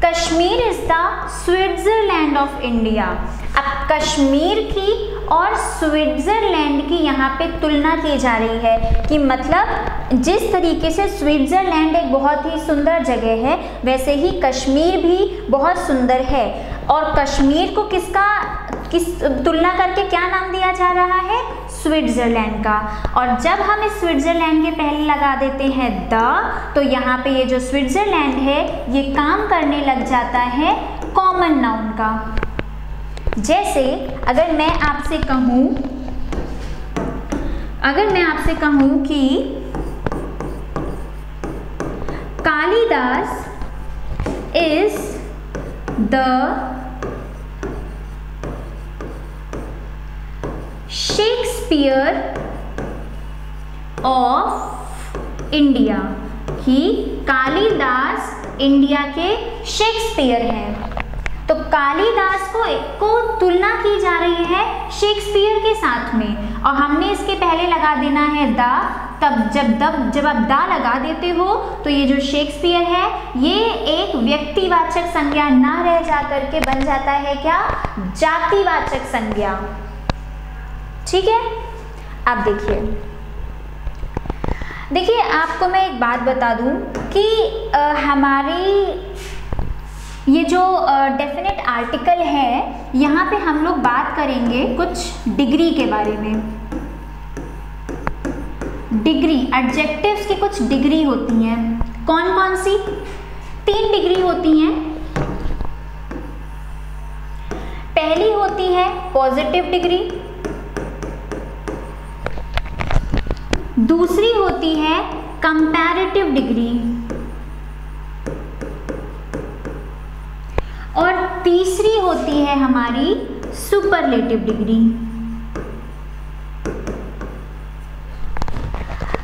Kashmir is the Switzerland of India. अब कश्मीर की और स्विट्जरलैंड की यहाँ पे तुलना की जा रही है कि मतलब जिस तरीके से स्विट्जरलैंड एक बहुत ही सुंदर जगह है, वैसे ही कश्मीर भी बहुत सुंदर है। और कश्मीर को किस तुलना करके क्या नाम दिया जा रहा है, स्विट्जरलैंड का। और जब हम इस स्विट्जरलैंड के पहले लगा देते हैं द, तो यहाँ पे ये जो स्विट्जरलैंड है ये काम करने लग जाता है कॉमन नाउन का। जैसे अगर मैं आपसे कहूँ कि Kalidas is the Shakespeare of India, कि कालिदास इंडिया के शेक्सपियर हैं। तो कालिदास को तुलना की जा रही है शेक्सपियर के साथ में, और हमने इसके पहले लगा देना है द। तब जब आप द लगा देते हो तो ये जो शेक्सपियर है ये एक व्यक्तिवाचक संज्ञा ना रह जा करके बन जाता है क्या, जातिवाचक संज्ञा। ठीक है। अब देखिए आपको मैं एक बात बता दूं कि हमारी ये जो डेफिनेट आर्टिकल है, यहाँ पे हम लोग बात करेंगे कुछ डिग्री के बारे में। डिग्री, एडजेक्टिव्स की कुछ डिग्री होती हैं। कौन कौन सी? 3 डिग्री होती हैं। पहली होती है पॉजिटिव डिग्री, दूसरी होती है कंपैरेटिव डिग्री, और तीसरी होती है हमारी सुपरलेटिव डिग्री।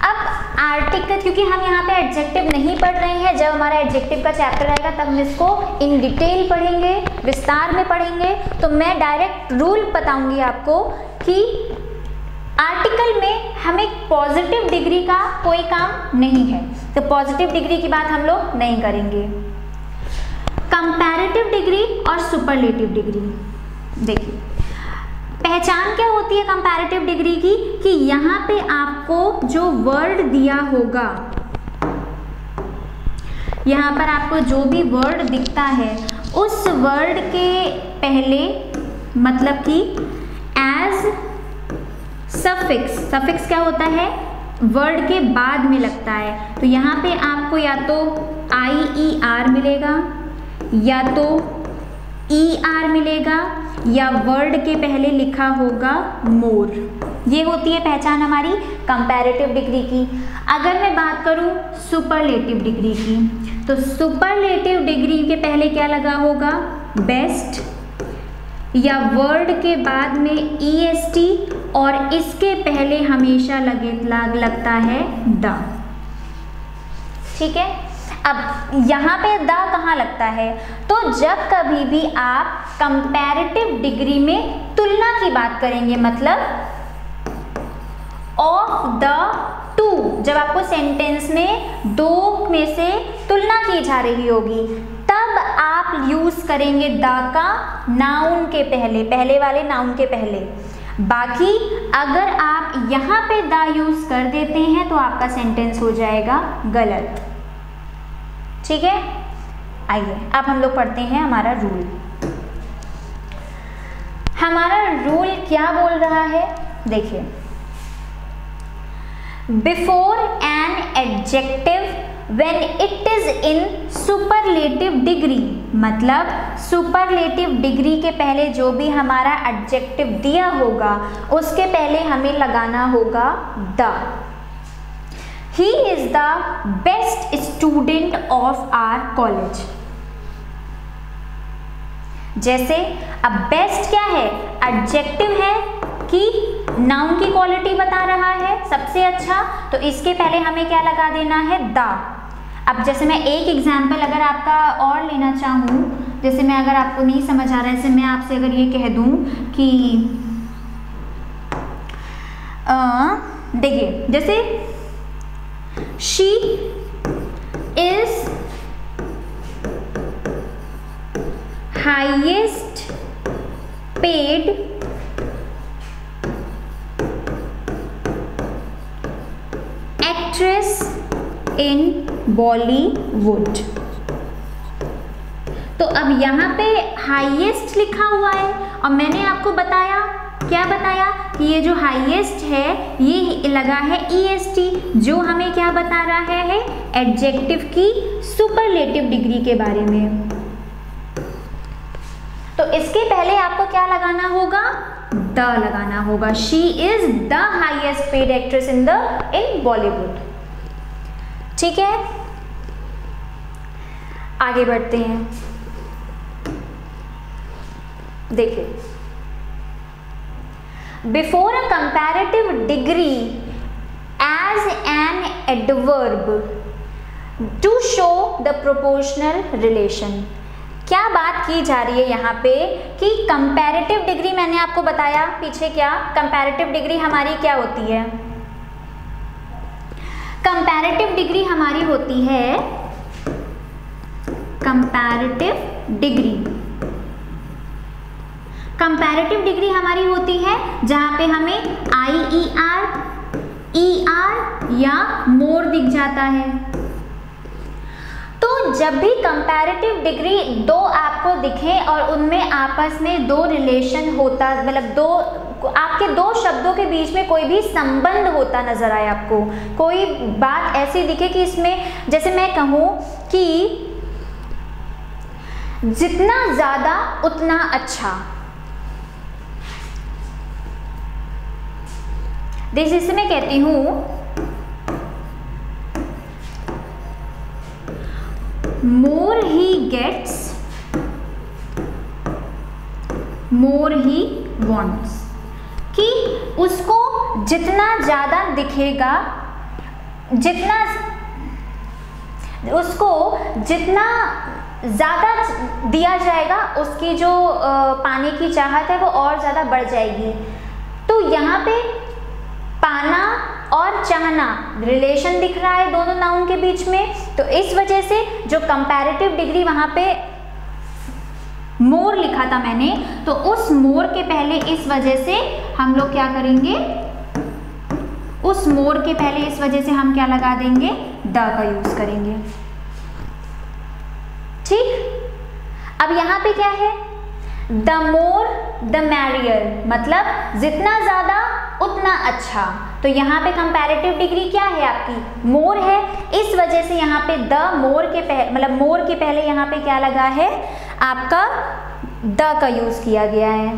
अब आर्टिकल, क्योंकि हम यहाँ पे एडजेक्टिव नहीं पढ़ रहे हैं, जब हमारा एडजेक्टिव का चैप्टर आएगा तब हम इसको इन डिटेल पढ़ेंगे, विस्तार में पढ़ेंगे। तो मैं डायरेक्ट रूल बताऊंगी आपको कि आर्टिकल में हमें पॉजिटिव डिग्री का कोई काम नहीं है, तो पॉजिटिव डिग्री की बात हम लोग नहीं करेंगे। कंपैरेटिव डिग्री और सुपरलेटिव डिग्री, देखिए पहचान क्या होती है कंपैरेटिव डिग्री की, कि यहाँ पे आपको जो वर्ड दिया होगा, यहाँ पर आपको जो भी वर्ड दिखता है उस वर्ड के पहले, मतलब कि एज सफिक्स क्या होता है, वर्ड के बाद में लगता है। तो यहाँ पे आपको या तो IER मिलेगा, या तो ER मिलेगा, या वर्ड के पहले लिखा होगा मोर। ये होती है पहचान हमारी कंपैरेटिव डिग्री की। अगर मैं बात करूँ सुपरलेटिव डिग्री की, तो सुपरलेटिव डिग्री के पहले क्या लगा होगा, बेस्ट, या वर्ड के बाद में EST, और इसके पहले हमेशा लगता है द। ठीक है। अब यहाँ पे द कहाँ लगता है, तो जब कभी भी आप कंपैरेटिव डिग्री में तुलना की बात करेंगे, मतलब ऑफ द टू, जब आपको सेंटेंस में 2 में से तुलना की जा रही होगी, तब आप यूज करेंगे द का नाउन के पहले वाले नाउन के पहले। बाकी अगर आप यहाँ पे द यूज कर देते हैं तो आपका सेंटेंस हो जाएगा गलत। ठीक है। आइए अब हम लोग पढ़ते हैं हमारा रूल। हमारा रूल क्या बोल रहा है, देखिए, before an adjective when it is in superlative degree, मतलब सुपरलेटिव डिग्री के पहले जो भी हमारा एडजेक्टिव दिया होगा उसके पहले हमें लगाना होगा the. He is the best student of our college। जैसे अब बेस्ट क्या है, एडजेक्टिव है कि नाउन की क्वालिटी बता रहा है, सबसे अच्छा, तो इसके पहले हमें क्या लगा देना है, द। अब जैसे मैं एक एग्जाम्पल अगर आपका और लेना चाहूँ, जैसे मैं अगर आपको नहीं समझ आ रहा है, जैसे मैं आपसे अगर ये कह दूँ कि देखिए, जैसे she is highest paid actress in Bollywood. तो अब यहाँ पे हाईएस्ट लिखा हुआ है और मैंने आपको बताया, क्या बताया कि ये जो हाईएस्ट है ये लगा है EST, जो हमें क्या बता रहा है एडजेक्टिव की सुपरलेटिव डिग्री के बारे में। तो इसके पहले आपको क्या लगाना होगा, द लगाना होगा। She is the highest paid actress in Bollywood. ठीक है, आगे बढ़ते हैं। देखिए, before a comparative degree as an adverb to show the proportional relation. क्या बात की जा रही है यहाँ पे कि कंपैरेटिव डिग्री, मैंने आपको बताया पीछे क्या, कंपैरेटिव डिग्री हमारी क्या होती है, कंपैरेटिव डिग्री हमारी होती है, कंपैरेटिव डिग्री, कंपैरेटिव डिग्री हमारी होती है जहां पे हमें IER, ER या मोर दिख जाता है। तो जब भी कंपैरेटिव डिग्री दो आपको दिखे और उनमें आपस में दो रिलेशन होता, मतलब दो आपके दो शब्दों के बीच में कोई भी संबंध होता नजर आए, आपको कोई बात ऐसी दिखे कि इसमें, जैसे मैं कहूँ कि जितना ज्यादा उतना अच्छा, जैसे मैं कहती हूँ मोर he gets more he wants, कि उसको जितना ज्यादा दिखेगा, जितना उसको जितना ज्यादा दिया जाएगा, उसकी जो पाने की चाहत है वो और ज्यादा बढ़ जाएगी। तो यहाँ पे पाना और चाहना रिलेशन दिख रहा है दोनों नाउन के बीच में, तो इस वजह से जो कंपैरेटिव डिग्री वहां पे मोर लिखा था मैंने, तो उस मोर के पहले इस वजह से हम लोग क्या करेंगे, उस मोर के पहले इस वजह से हम क्या लगा देंगे, द का यूज करेंगे। ठीक, अब यहाँ पे क्या है, द मोर द मैरियर, मतलब जितना ज्यादा उतना अच्छा। तो यहाँ पे कंपैरेटिव डिग्री क्या है आपकी, मोर है, इस वजह से यहाँ पे द मोर के पहले, मतलब मोर के पहले यहाँ पे क्या लगा है, आपका द का यूज किया गया है।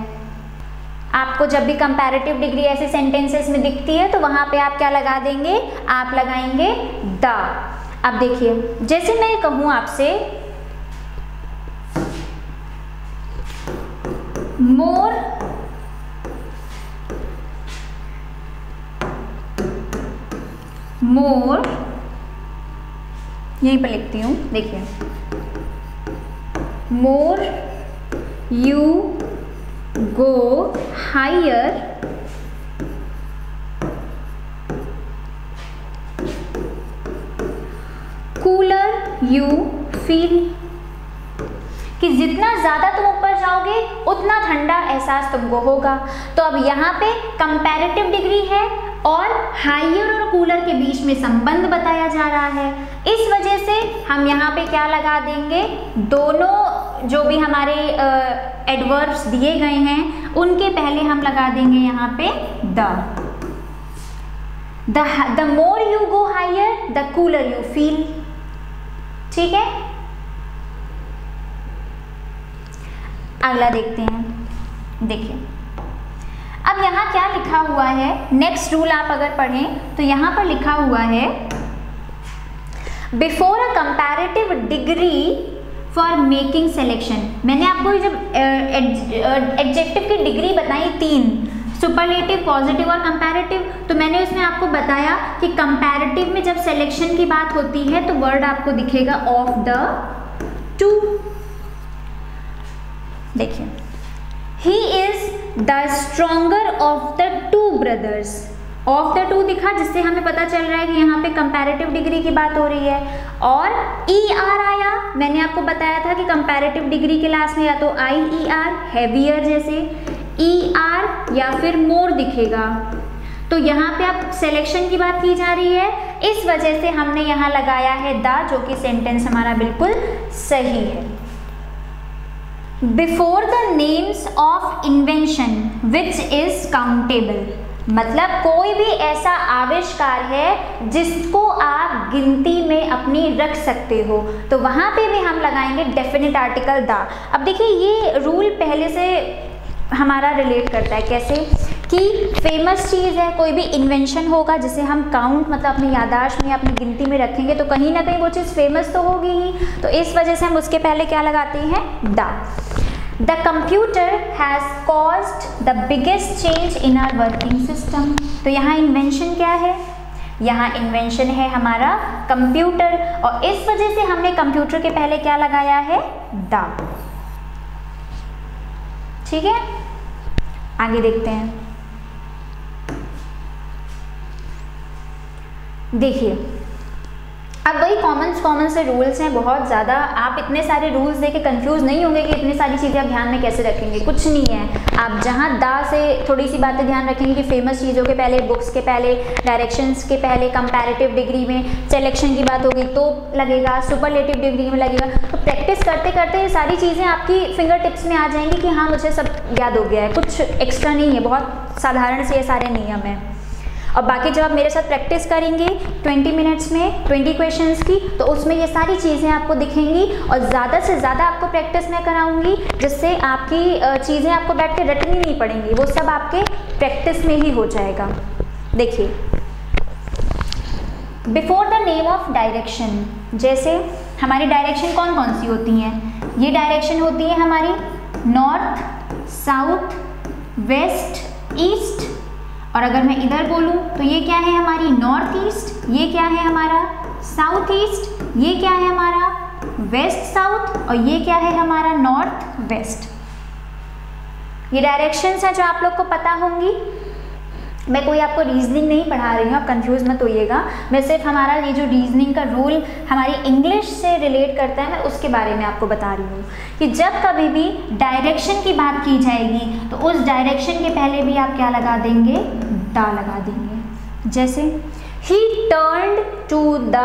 आपको जब भी कंपैरेटिव डिग्री ऐसे सेंटेंसेस में दिखती है तो वहां पे आप क्या लगा देंगे, आप लगाएंगे द। अब देखिए, जैसे मैं कहूँ आपसे मोर मोर, यहीं पर लिखती हूँ, देखिए more you go higher cooler you feel, कि जितना ज़्यादा तुम ऊपर जाओगे उतना ठंडा एहसास तुमको होगा। तो अब यहाँ पे कंपैरेटिव डिग्री है और हायर और कूलर के बीच में संबंध बताया जा रहा है, इस वजह से हम यहाँ पे क्या लगा देंगे, दोनों जो भी हमारे एडवर्ब्स दिए गए हैं उनके पहले हम लगा देंगे यहाँ पे the more you go higher the cooler you feel. ठीक है, अगला देखते हैं। देखिए, अब यहाँ क्या लिखा हुआ है, नेक्स्ट रूल आप अगर पढ़ें तो यहाँ पर लिखा हुआ है before a comparative degree for making selection. मैंने आपको जब एडजेक्टिव की डिग्री बताई तीन, सुपरलेटिव, पॉजिटिव और कंपैरेटिव, तो मैंने उसमें आपको बताया कि कंपैरेटिव में जब सिलेक्शन की बात होती है तो वर्ड आपको दिखेगा ऑफ द टू। देखिए, he is the stronger of the two brothers. Of the two दिखा, जिससे हमें पता चल रहा है कि यहाँ पे कंपैरेटिव डिग्री की बात हो रही है। और ई आर आया, मैंने आपको बताया था कि कंपैरेटिव डिग्री के लास्ट में या तो आई ई आर, हैवियर जैसे, ई आर या फिर मोर दिखेगा। तो यहाँ पे अब सिलेक्शन की बात की जा रही है, इस वजह से हमने यहाँ लगाया है द, जो कि सेंटेंस हमारा बिल्कुल सही है। Before the names of invention which is countable, मतलब कोई भी ऐसा आविष्कार है जिसको आप गिनती में अपनी रख सकते हो, तो वहाँ पे भी हम लगाएंगे डेफिनेट आर्टिकल द। अब देखिए, ये रूल पहले से हमारा रिलेट करता है, कैसे कि फेमस चीज़ है, कोई भी इन्वेंशन होगा जिसे हम काउंट मतलब अपनी याददाश्त में अपनी गिनती में रखेंगे, तो कहीं ना कहीं वो चीज़ फेमस तो होगी ही, तो इस वजह से हम उसके पहले क्या लगाते हैं, the. The computer has caused the biggest change in our working system। तो यहाँ इन्वेंशन क्या है, यहाँ इन्वेंशन है हमारा कंप्यूटर, और इस वजह से हमने कंप्यूटर के पहले क्या लगाया है, द। ठीक है, आगे देखते हैं। देखिए, अब वही कॉमन से रूल्स हैं बहुत ज़्यादा, आप इतने सारे रूल्स देके कंफ्यूज नहीं होंगे कि इतनी सारी चीज़ें आप ध्यान में कैसे रखेंगे, कुछ नहीं है। आप जहाँ दा से थोड़ी सी बातें ध्यान रखेंगे कि फेमस चीज़ों के पहले, बुक्स के पहले, डायरेक्शंस के पहले, कंपैरेटिव डिग्री में सिलेक्शन की बात होगी तो लगेगा, सुपरलेटिव डिग्री में लगेगा। तो प्रैक्टिस करते करते ये सारी चीज़ें आपकी फिंगर टिप्स में आ जाएंगी कि हाँ मुझे सब याद हो गया है, कुछ एक्स्ट्रा नहीं है, बहुत साधारण से ये सारे नियम हैं। और बाकी जब आप मेरे साथ प्रैक्टिस करेंगे 20 मिनट्स में 20 क्वेश्चंस की, तो उसमें ये सारी चीज़ें आपको दिखेंगी, और ज़्यादा से ज़्यादा आपको प्रैक्टिस मैं कराऊंगी, जिससे आपकी चीज़ें आपको बैठ के रटनी नहीं पड़ेंगी, वो सब आपके प्रैक्टिस में ही हो जाएगा। देखिए, before the name of direction, जैसे हमारी डायरेक्शन कौन कौन सी होती हैं, ये डायरेक्शन होती है हमारी नॉर्थ, साउथ, वेस्ट, ईस्ट, और अगर मैं इधर बोलूं तो ये क्या है हमारी नॉर्थ ईस्ट, ये क्या है हमारा साउथ ईस्ट, ये क्या है हमारा वेस्ट साउथ, और ये क्या है हमारा नॉर्थ वेस्ट। ये डायरेक्शंस हैं जो आप लोग को पता होंगी। मैं कोई आपको रीजनिंग नहीं पढ़ा रही हूँ, आप कंफ्यूज मत होइएगा, मैं सिर्फ हमारा ये जो रीजनिंग का रूल हमारी इंग्लिश से रिलेट करता है, मैं उसके बारे में आपको बता रही हूँ कि जब कभी भी डायरेक्शन की बात की जाएगी तो उस डायरेक्शन के पहले भी आप क्या लगा देंगे, दा लगा देंगे। जैसे ही टर्न्ड टू द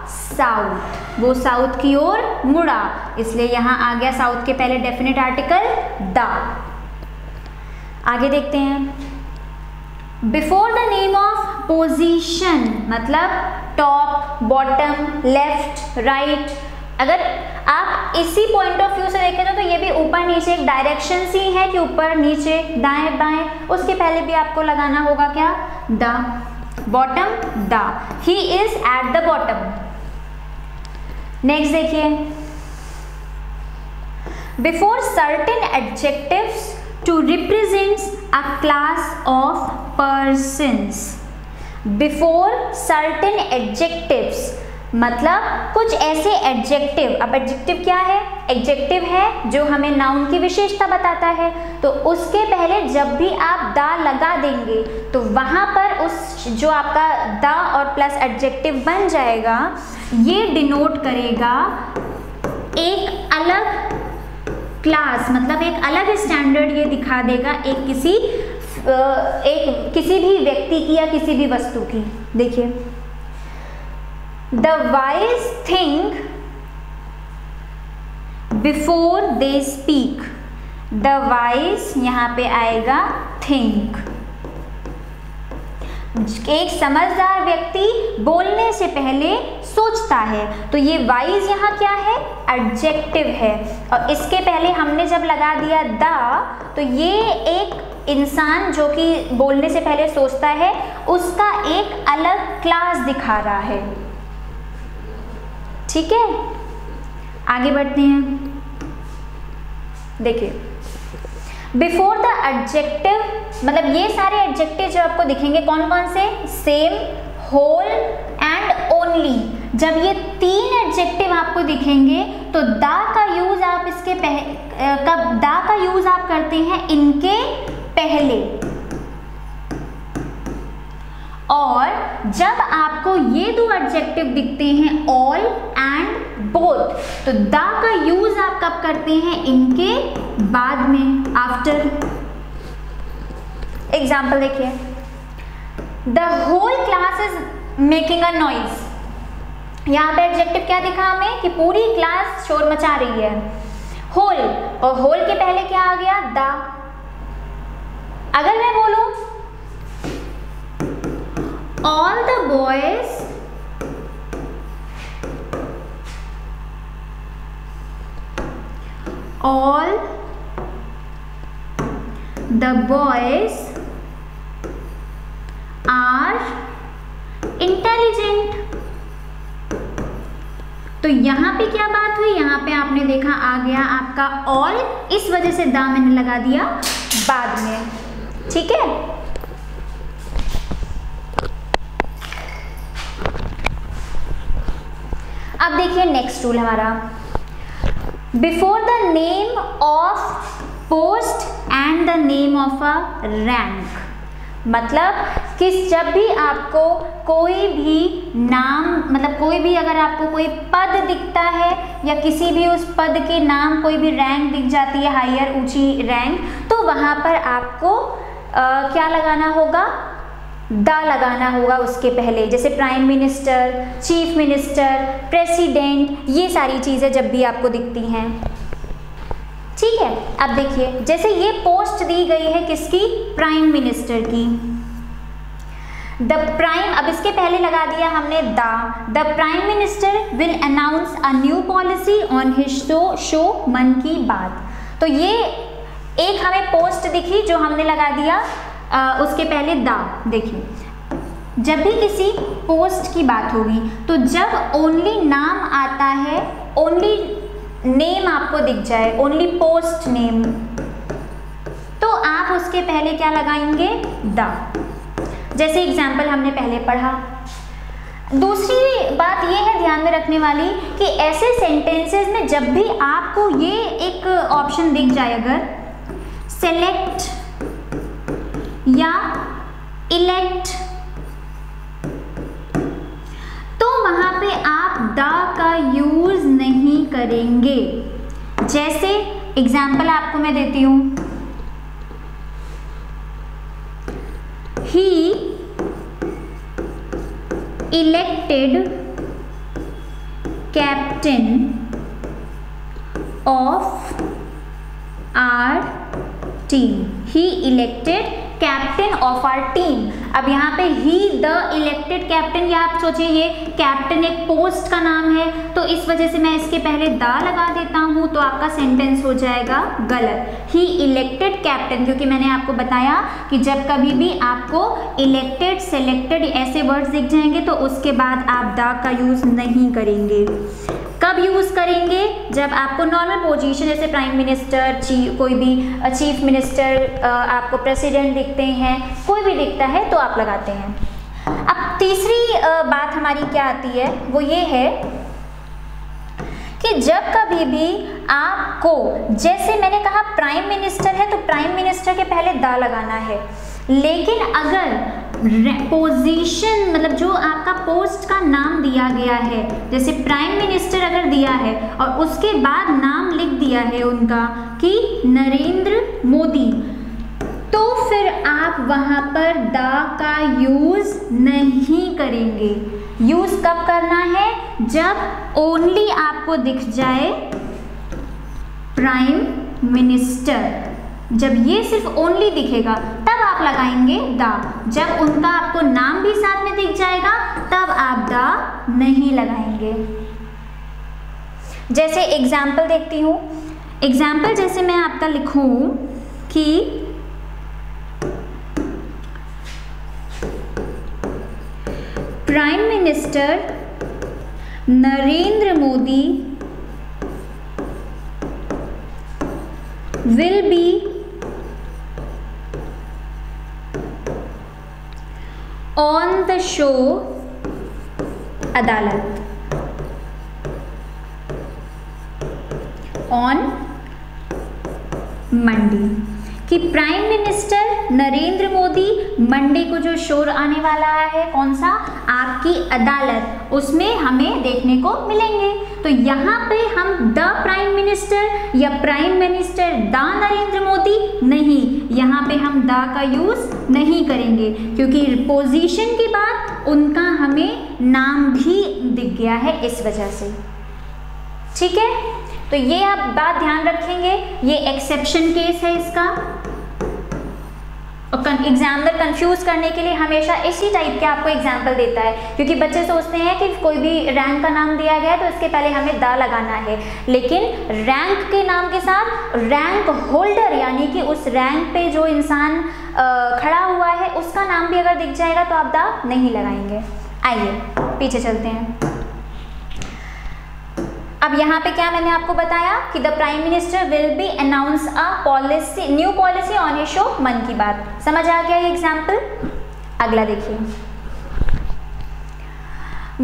साउथ, वो साउथ की ओर मुड़ा, इसलिए यहाँ आ गया साउथ के पहले डेफिनेट आर्टिकल द। आगे देखते हैं, before the name of position, मतलब टॉप, बॉटम, लेफ्ट, राइट। अगर आप इसी पॉइंट ऑफ व्यू से देखें तो ये भी ऊपर नीचे एक डायरेक्शन ही है कि ऊपर नीचे दाएं बाएं, उसके पहले भी आपको लगाना होगा क्या, the. Bottom the, he is at the bottom. Next देखिए, before certain adjectives to represents a class of persons। Before certain adjectives, मतलब कुछ ऐसे एडजेक्टिव। अब एडजेक्टिव क्या है, एडजेक्टिव है जो हमें नाउन की विशेषता बताता है, तो उसके पहले जब भी आप दा लगा देंगे तो वहाँ पर उस जो आपका दा और प्लस एडजेक्टिव बन जाएगा, ये डिनोट करेगा एक अलग क्लास, मतलब एक अलग स्टैंडर्ड ये दिखा देगा एक किसी भी व्यक्ति की या किसी भी वस्तु की। देखिए, the wise think before they speak, the wise यहाँ पे आएगा थिंक। एक समझदार व्यक्ति बोलने से पहले सोचता है, तो ये वाइज यहाँ क्या है, एडजेक्टिव है, और इसके पहले हमने जब लगा दिया दा, तो ये एक इंसान जो कि बोलने से पहले सोचता है उसका एक अलग क्लास दिखा रहा है। ठीक है, आगे बढ़ते हैं। देखिए, बिफोर द एडजेक्टिव, मतलब ये सारे एडजेक्टिव जो आपको दिखेंगे कौन कौन से, सेम, होल एंड ओनली। जब ये 3 एडजेक्टिव आपको दिखेंगे तो द का यूज आप इसके द का यूज आप करते हैं इनके पहले, और जब आपको ये 2 एडजेक्टिव दिखते हैं ऑल एंड बोथ, तो द का यूज आप कब करते हैं, इनके बाद में, आफ्टर। एग्जाम्पल देखिए, the whole class is making a noise. यहाँ पे एडजेक्टिव क्या दिखा हमें कि पूरी क्लास शोर मचा रही है, होल, और होल के पहले क्या आ गया, द। अगर मैं बोलूं all the boys are intelligent, तो यहां पे क्या बात हुई, यहां पे आपने देखा आ गया आपका all, इस वजह से द मैंने लगा दिया बाद में, ठीक है। अब देखिए नेक्स्ट रूल हमारा, before the name of post and the name of a rank, मतलब किस, जब भी आपको कोई भी नाम, मतलब कोई भी अगर आपको कोई पद दिखता है या किसी भी उस पद के नाम कोई भी रैंक दिख जाती है, हायर ऊंची रैंक, तो वहां पर आपको क्या लगाना होगा, द लगाना होगा उसके पहले। जैसे prime minister, chief minister, president, ये सारी चीज़ें जब भी आपको दिखती हैं, ठीक है। अब देखिए, जैसे ये पोस्ट दी गई है किसकी, प्राइम मिनिस्टर की, द प्राइम, अब इसके पहले लगा दिया हमने the prime minister will announce a new policy on his show मन की बात। तो ये एक हमें पोस्ट दिखी जो हमने लगा दिया उसके पहले द। देखिए, जब भी किसी पोस्ट की बात होगी तो जब ओनली नाम आता है, ओनली नेम आपको दिख जाए, ओनली पोस्ट नेम, तो आप उसके पहले क्या लगाएंगे, द। जैसे एग्जाम्पल हमने पहले पढ़ा। दूसरी बात ये है ध्यान में रखने वाली कि ऐसे सेंटेंसेस में जब भी आपको ये एक ऑप्शन दिख जाए, अगर सेलेक्ट या इलेक्ट, तो वहां पे आप द का यूज नहीं करेंगे। जैसे एग्जाम्पल आपको मैं देती हूं, he elected captain of our team, he elected captain of our team. अब यहाँ पे ही द इलेक्टेड कैप्टन, या आप सोचिए ये कैप्टन एक पोस्ट का नाम है, तो इस वजह से मैं इसके पहले द लगा देता हूँ, तो आपका सेंटेंस हो जाएगा गलत, ही इलेक्टेड कैप्टन, क्योंकि मैंने आपको बताया कि जब कभी भी आपको इलेक्टेड, सेलेक्टेड ऐसे वर्ड्स दिख जाएंगे तो उसके बाद आप द का यूज नहीं करेंगे। कब यूज़ करेंगे, जब आपको नॉर्मल पोजीशन जैसे प्राइम मिनिस्टर, कोई भी चीफ मिनिस्टर, आपको प्रेसिडेंट दिखते हैं, कोई भी दिखता है तो आप लगाते हैं। अब तीसरी बात हमारी क्या आती है, वो ये है कि जब कभी भी आपको, जैसे मैंने कहा प्राइम मिनिस्टर है तो प्राइम मिनिस्टर के पहले द लगाना है, लेकिन अगर पोजीशन, मतलब जो आपका पोस्ट का नाम दिया गया है, जैसे प्राइम मिनिस्टर अगर दिया है और उसके बाद नाम लिख दिया है उनका कि नरेंद्र मोदी, तो फिर आप वहां पर द का यूज नहीं करेंगे। यूज कब करना है, जब ओनली आपको दिख जाए प्राइम मिनिस्टर, जब ये सिर्फ ओनली दिखेगा तब आप लगाएंगे द। जब उनका आपको नाम भी साथ में दिख जाएगा तब आप द नहीं लगाएंगे। जैसे एग्जाम्पल देखती हूँ, एग्जाम्पल जैसे मैं आपका लिखूं कि prime minister Narendra Modi will be on the show अदालत, ऑन मंडे, कि prime minister Narendra Modi Monday को जो शो आने वाला है कौन सा, आपकी अदालत, उसमें हमें देखने को मिलेंगे। तो यहाँ पे हम द प्राइम मिनिस्टर या prime minister the Narendra Modi नहीं, यहाँ पे हम द का यूज नहीं करेंगे क्योंकि पोजीशन के बाद उनका हमें नाम भी दिख गया है इस वजह से। ठीक है, तो ये आप बात ध्यान रखेंगे, ये एक्सेप्शन केस है इसका। और एग्जामिनर कंफ्यूज करने के लिए हमेशा इसी टाइप के आपको एग्जाम्पल देता है, क्योंकि बच्चे सोचते हैं कि कोई भी रैंक का नाम दिया गया है तो इसके पहले हमें द लगाना है, लेकिन रैंक के नाम के साथ रैंक होल्डर यानी कि उस रैंक पे जो इंसान खड़ा हुआ है उसका नाम भी अगर दिख जाएगा तो आप द नहीं लगाएंगे। आइए पीछे चलते हैं। अब यहाँ पे क्या मैंने आपको बताया कि the prime minister will be announce a policy, new policy on A show, मन की बात। समझ आ गया ये एग्जाम्पल। अगला देखिए,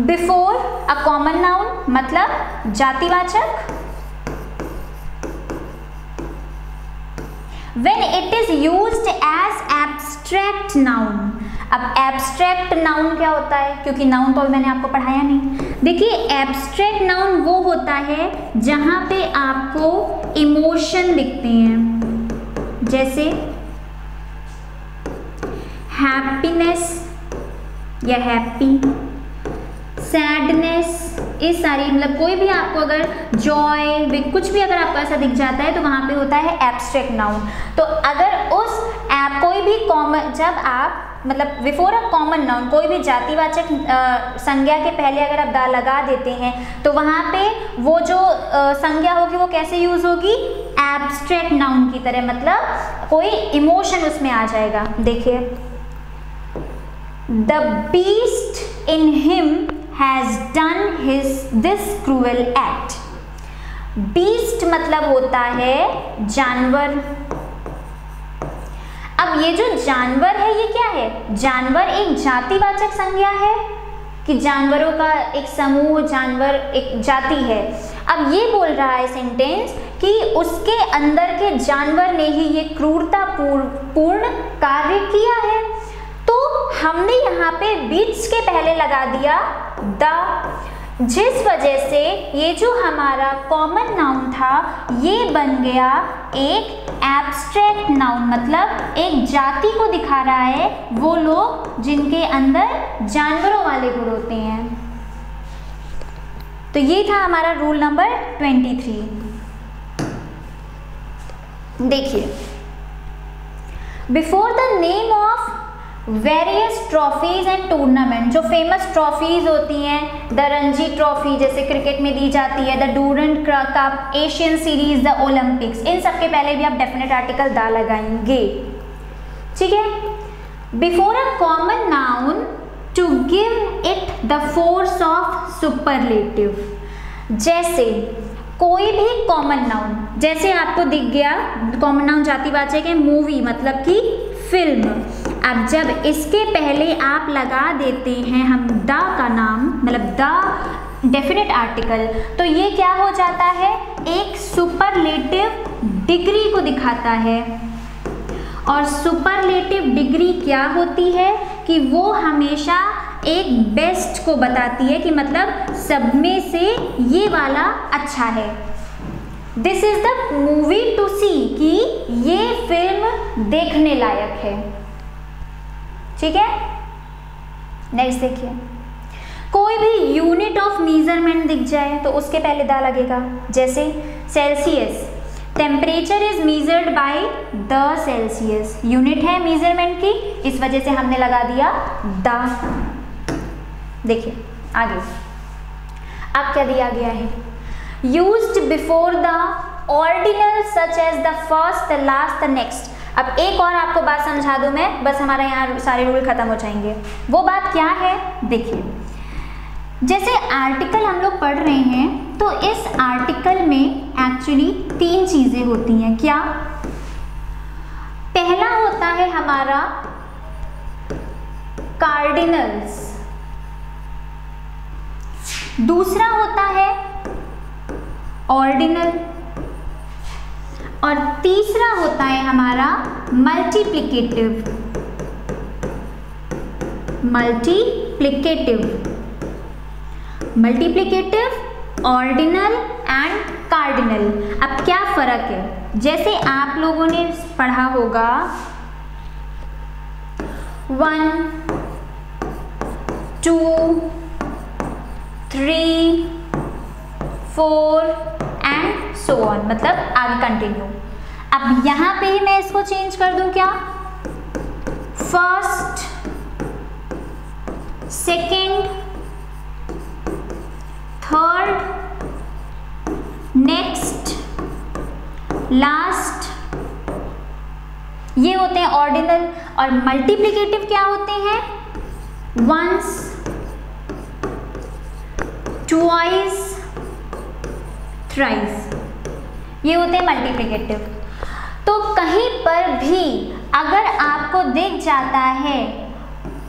बिफोर अ कॉमन नाउन मतलब जातिवाचक, when it is used as abstract noun। अब एब्स्ट्रैक्ट नाउन क्या होता है, क्योंकि नाउन तो मैंने आपको पढ़ाया नहीं। देखिए एब्स्ट्रैक्ट नाउन वो होता है जहाँ पे आपको इमोशन दिखते हैं, जैसे हैप्पीनेस या हैप्पी, सैडनेस, इस सारी मतलब कोई भी आपको अगर जॉय कुछ भी अगर आपको ऐसा दिख जाता है तो वहाँ पे होता है एब्स्ट्रैक्ट नाउन। तो अगर उस कोई भी कॉमन, जब आप मतलब बिफोर अ कॉमन नाउन कोई भी जातिवाचक संज्ञा के पहले अगर आप दा लगा देते हैं तो वहाँ पे वो जो संज्ञा होगी वो कैसे यूज होगी, एब्स्ट्रैक्ट नाउन की तरह, मतलब कोई इमोशन उसमें आ जाएगा। देखिए the beast in him has done this cruel act. Beast मतलब होता है जानवर। अब ये जो जानवर है ये क्या है, जानवर एक जातिवाचक संज्ञा है कि जानवरों का एक समूह, जानवर एक जाति है। अब ये बोल रहा है सेंटेंस कि उसके अंदर के जानवर ने ही ये क्रूरता पूर्ण कार्य किया है। तो हमने यहाँ पे बीट्स के पहले लगा दिया द, जिस वजह से ये जो हमारा कॉमन नाउन था ये बन गया एक एब्स्ट्रैक्ट नाउन, मतलब एक जाति को दिखा रहा है, वो लोग जिनके अंदर जानवरों वाले गुण होते हैं। तो ये था हमारा रूल नंबर 23। देखिए before the name of various trophies and tournament, जो फेमस ट्रॉफीज होती हैं, द रणजी ट्रॉफी जैसे क्रिकेट में दी जाती है, the Durand cup, Asian series, the Olympics, इन सब के पहले भी आप डेफिनेट आर्टिकल दा लगाएंगे। ठीक है, before a common noun to give it the force of superlative. जैसे कोई भी कॉमन नाउन, जैसे आपको दिख गया कॉमन नाउन जातिवाचक है, मूवी मतलब कि फिल्म। अब जब इसके पहले आप लगा देते हैं हम द का नाम, मतलब द डेफिनेट आर्टिकल, तो ये क्या हो जाता है, एक सुपरलेटिव डिग्री को दिखाता है। और सुपरलेटिव डिग्री क्या होती है कि वो हमेशा एक बेस्ट को बताती है कि मतलब सब में से ये वाला अच्छा है। This is the movie to see, कि ये फिल्म देखने लायक है। ठीक है, नेक्स्ट देखिए, कोई भी यूनिट ऑफ मेजरमेंट दिख जाए तो उसके पहले दा लगेगा। जैसे Celsius, temperature is measured by the Celsius, unit है मेजरमेंट की, इस वजह से हमने लगा दिया द। देखिए आगे अब क्या दिया गया है, used before the ordinal such as the first, the last, the next. अब एक और आपको बात समझा दूं मैं, बस हमारा यहाँ सारे रूल खत्म हो जाएंगे। वो बात क्या है, देखिए जैसे आर्टिकल हम लोग पढ़ रहे हैं तो इस आर्टिकल में एक्चुअली 3 चीजें होती हैं। क्या, पहला होता है हमारा कार्डिनल्स, दूसरा होता है ऑर्डिनल, और तीसरा होता है हमारा multiplicative. Multiplicative, ordinal and cardinal. अब क्या फर्क है, जैसे आप लोगों ने पढ़ा होगा 1 2 3 4 एंड सो ऑन, मतलब आगे कंटिन्यू। अब यहां पे ही मैं इसको चेंज कर दूं, क्या first, second, third, next, last, ये होते हैं ऑर्डिनल। और मल्टीप्लिकेटिव क्या होते हैं, वंस, ट्वाइस, थ्राइस, ये होते हैं मल्टीप्लिकेटिव। तो कहीं पर भी अगर आपको दिख जाता है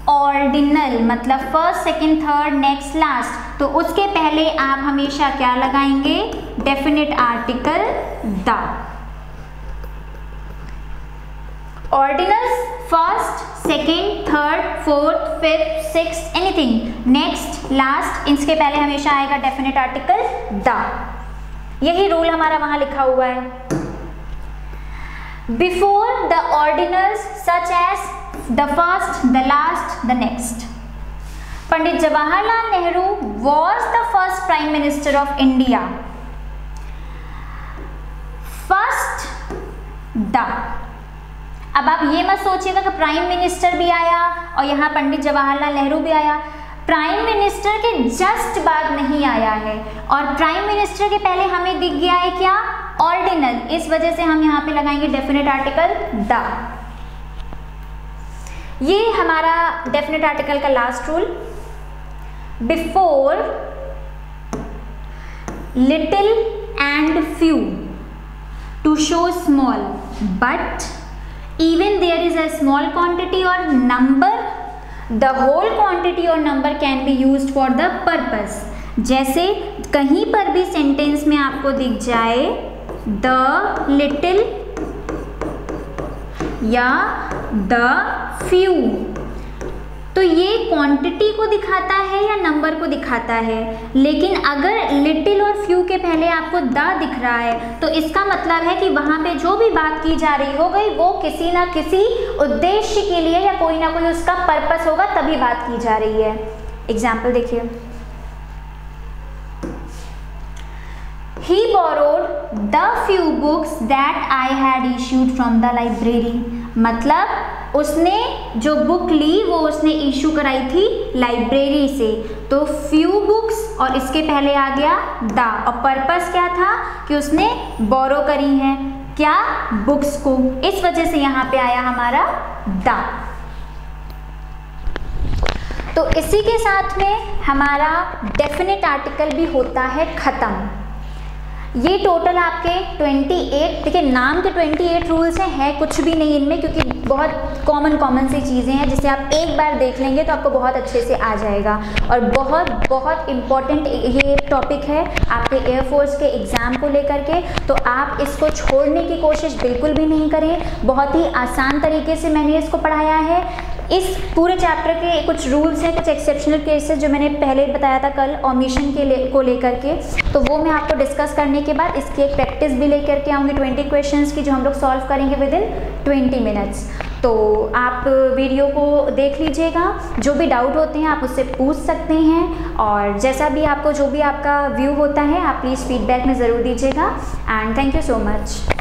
ऑर्डिनल, मतलब first, second, third, next, last, तो उसके पहले आप हमेशा क्या लगाएंगे, definite article the. Ordinals first, second, third, fourth, fifth, sixth, anything, next, last, इसके पहले हमेशा आएगा डेफिनेट आर्टिकल द। यही रूल हमारा वहां लिखा हुआ है। Before the ordinals such as the first, the last, the next. Pandit Jawaharlal Nehru was the first prime minister of India. First the. अब आप ये मत सोचिएगा कि प्राइम मिनिस्टर भी आया और यहाँ पंडित जवाहरलाल नेहरू भी आया। प्राइम मिनिस्टर के जस्ट बाद नहीं आया है, और प्राइम मिनिस्टर के पहले हमें दिख गया है क्या, ऑर्डिनल। इस वजह से हम यहाँ पे लगाएंगे डेफिनेट आर्टिकल द। ये हमारा डेफिनेट आर्टिकल का last rule. Before little and few to show small, but even there is a small quantity or number, the whole quantity or number can be used for the purpose। जैसे कहीं पर भी sentence में आपको दिख जाए the little या the few, तो ये क्वांटिटी को दिखाता है या नंबर को दिखाता है। लेकिन अगर लिटिल और फ्यू के पहले आपको द दिख रहा है तो इसका मतलब है कि वहां पे जो भी बात की जा रही हो गई वो किसी ना किसी उद्देश्य के लिए या कोई ना कोई उसका पर्पस होगा, तभी बात की जा रही है। एग्जाम्पल देखिए, He borrowed the few books that I had issued from the library। मतलब उसने जो बुक ली वो उसने इशू कराई थी लाइब्रेरी से। तो फ्यू बुक्स और इसके पहले आ गया द, और पर्पस क्या था कि उसने बोरो करी है क्या, बुक्स को, इस वजह से यहाँ पे आया हमारा द। तो इसी के साथ में हमारा डेफिनेट आर्टिकल भी होता है खत्म। ये टोटल आपके 28, देखिए नाम के 28 रूल्स हैं, है कुछ भी नहीं इनमें, क्योंकि बहुत कॉमन सी चीज़ें हैं जिसे आप एक बार देख लेंगे तो आपको बहुत अच्छे से आ जाएगा। और बहुत इम्पॉर्टेंट ये टॉपिक है आपके एयरफोर्स के एग्ज़ाम को लेकर के, तो आप इसको छोड़ने की कोशिश बिल्कुल भी नहीं करें। बहुत ही आसान तरीके से मैंने इसको पढ़ाया है। इस पूरे चैप्टर के कुछ रूल्स हैं, कुछ एक्सेप्शनल केसेस जो मैंने पहले बताया था कल ओमिशन को लेकर के, तो वो मैं आपको डिस्कस करने के बाद इसकी एक प्रैक्टिस भी लेकर के आऊँगी 20 क्वेश्चंस की, जो हम लोग सॉल्व करेंगे विद इन 20 मिनट्स। तो आप वीडियो को देख लीजिएगा, जो भी डाउट होते हैं आप उससे पूछ सकते हैं, और जैसा भी आपको जो भी आपका व्यू होता है आप प्लीज़ फीडबैक में ज़रूर दीजिएगा। And thank you so much.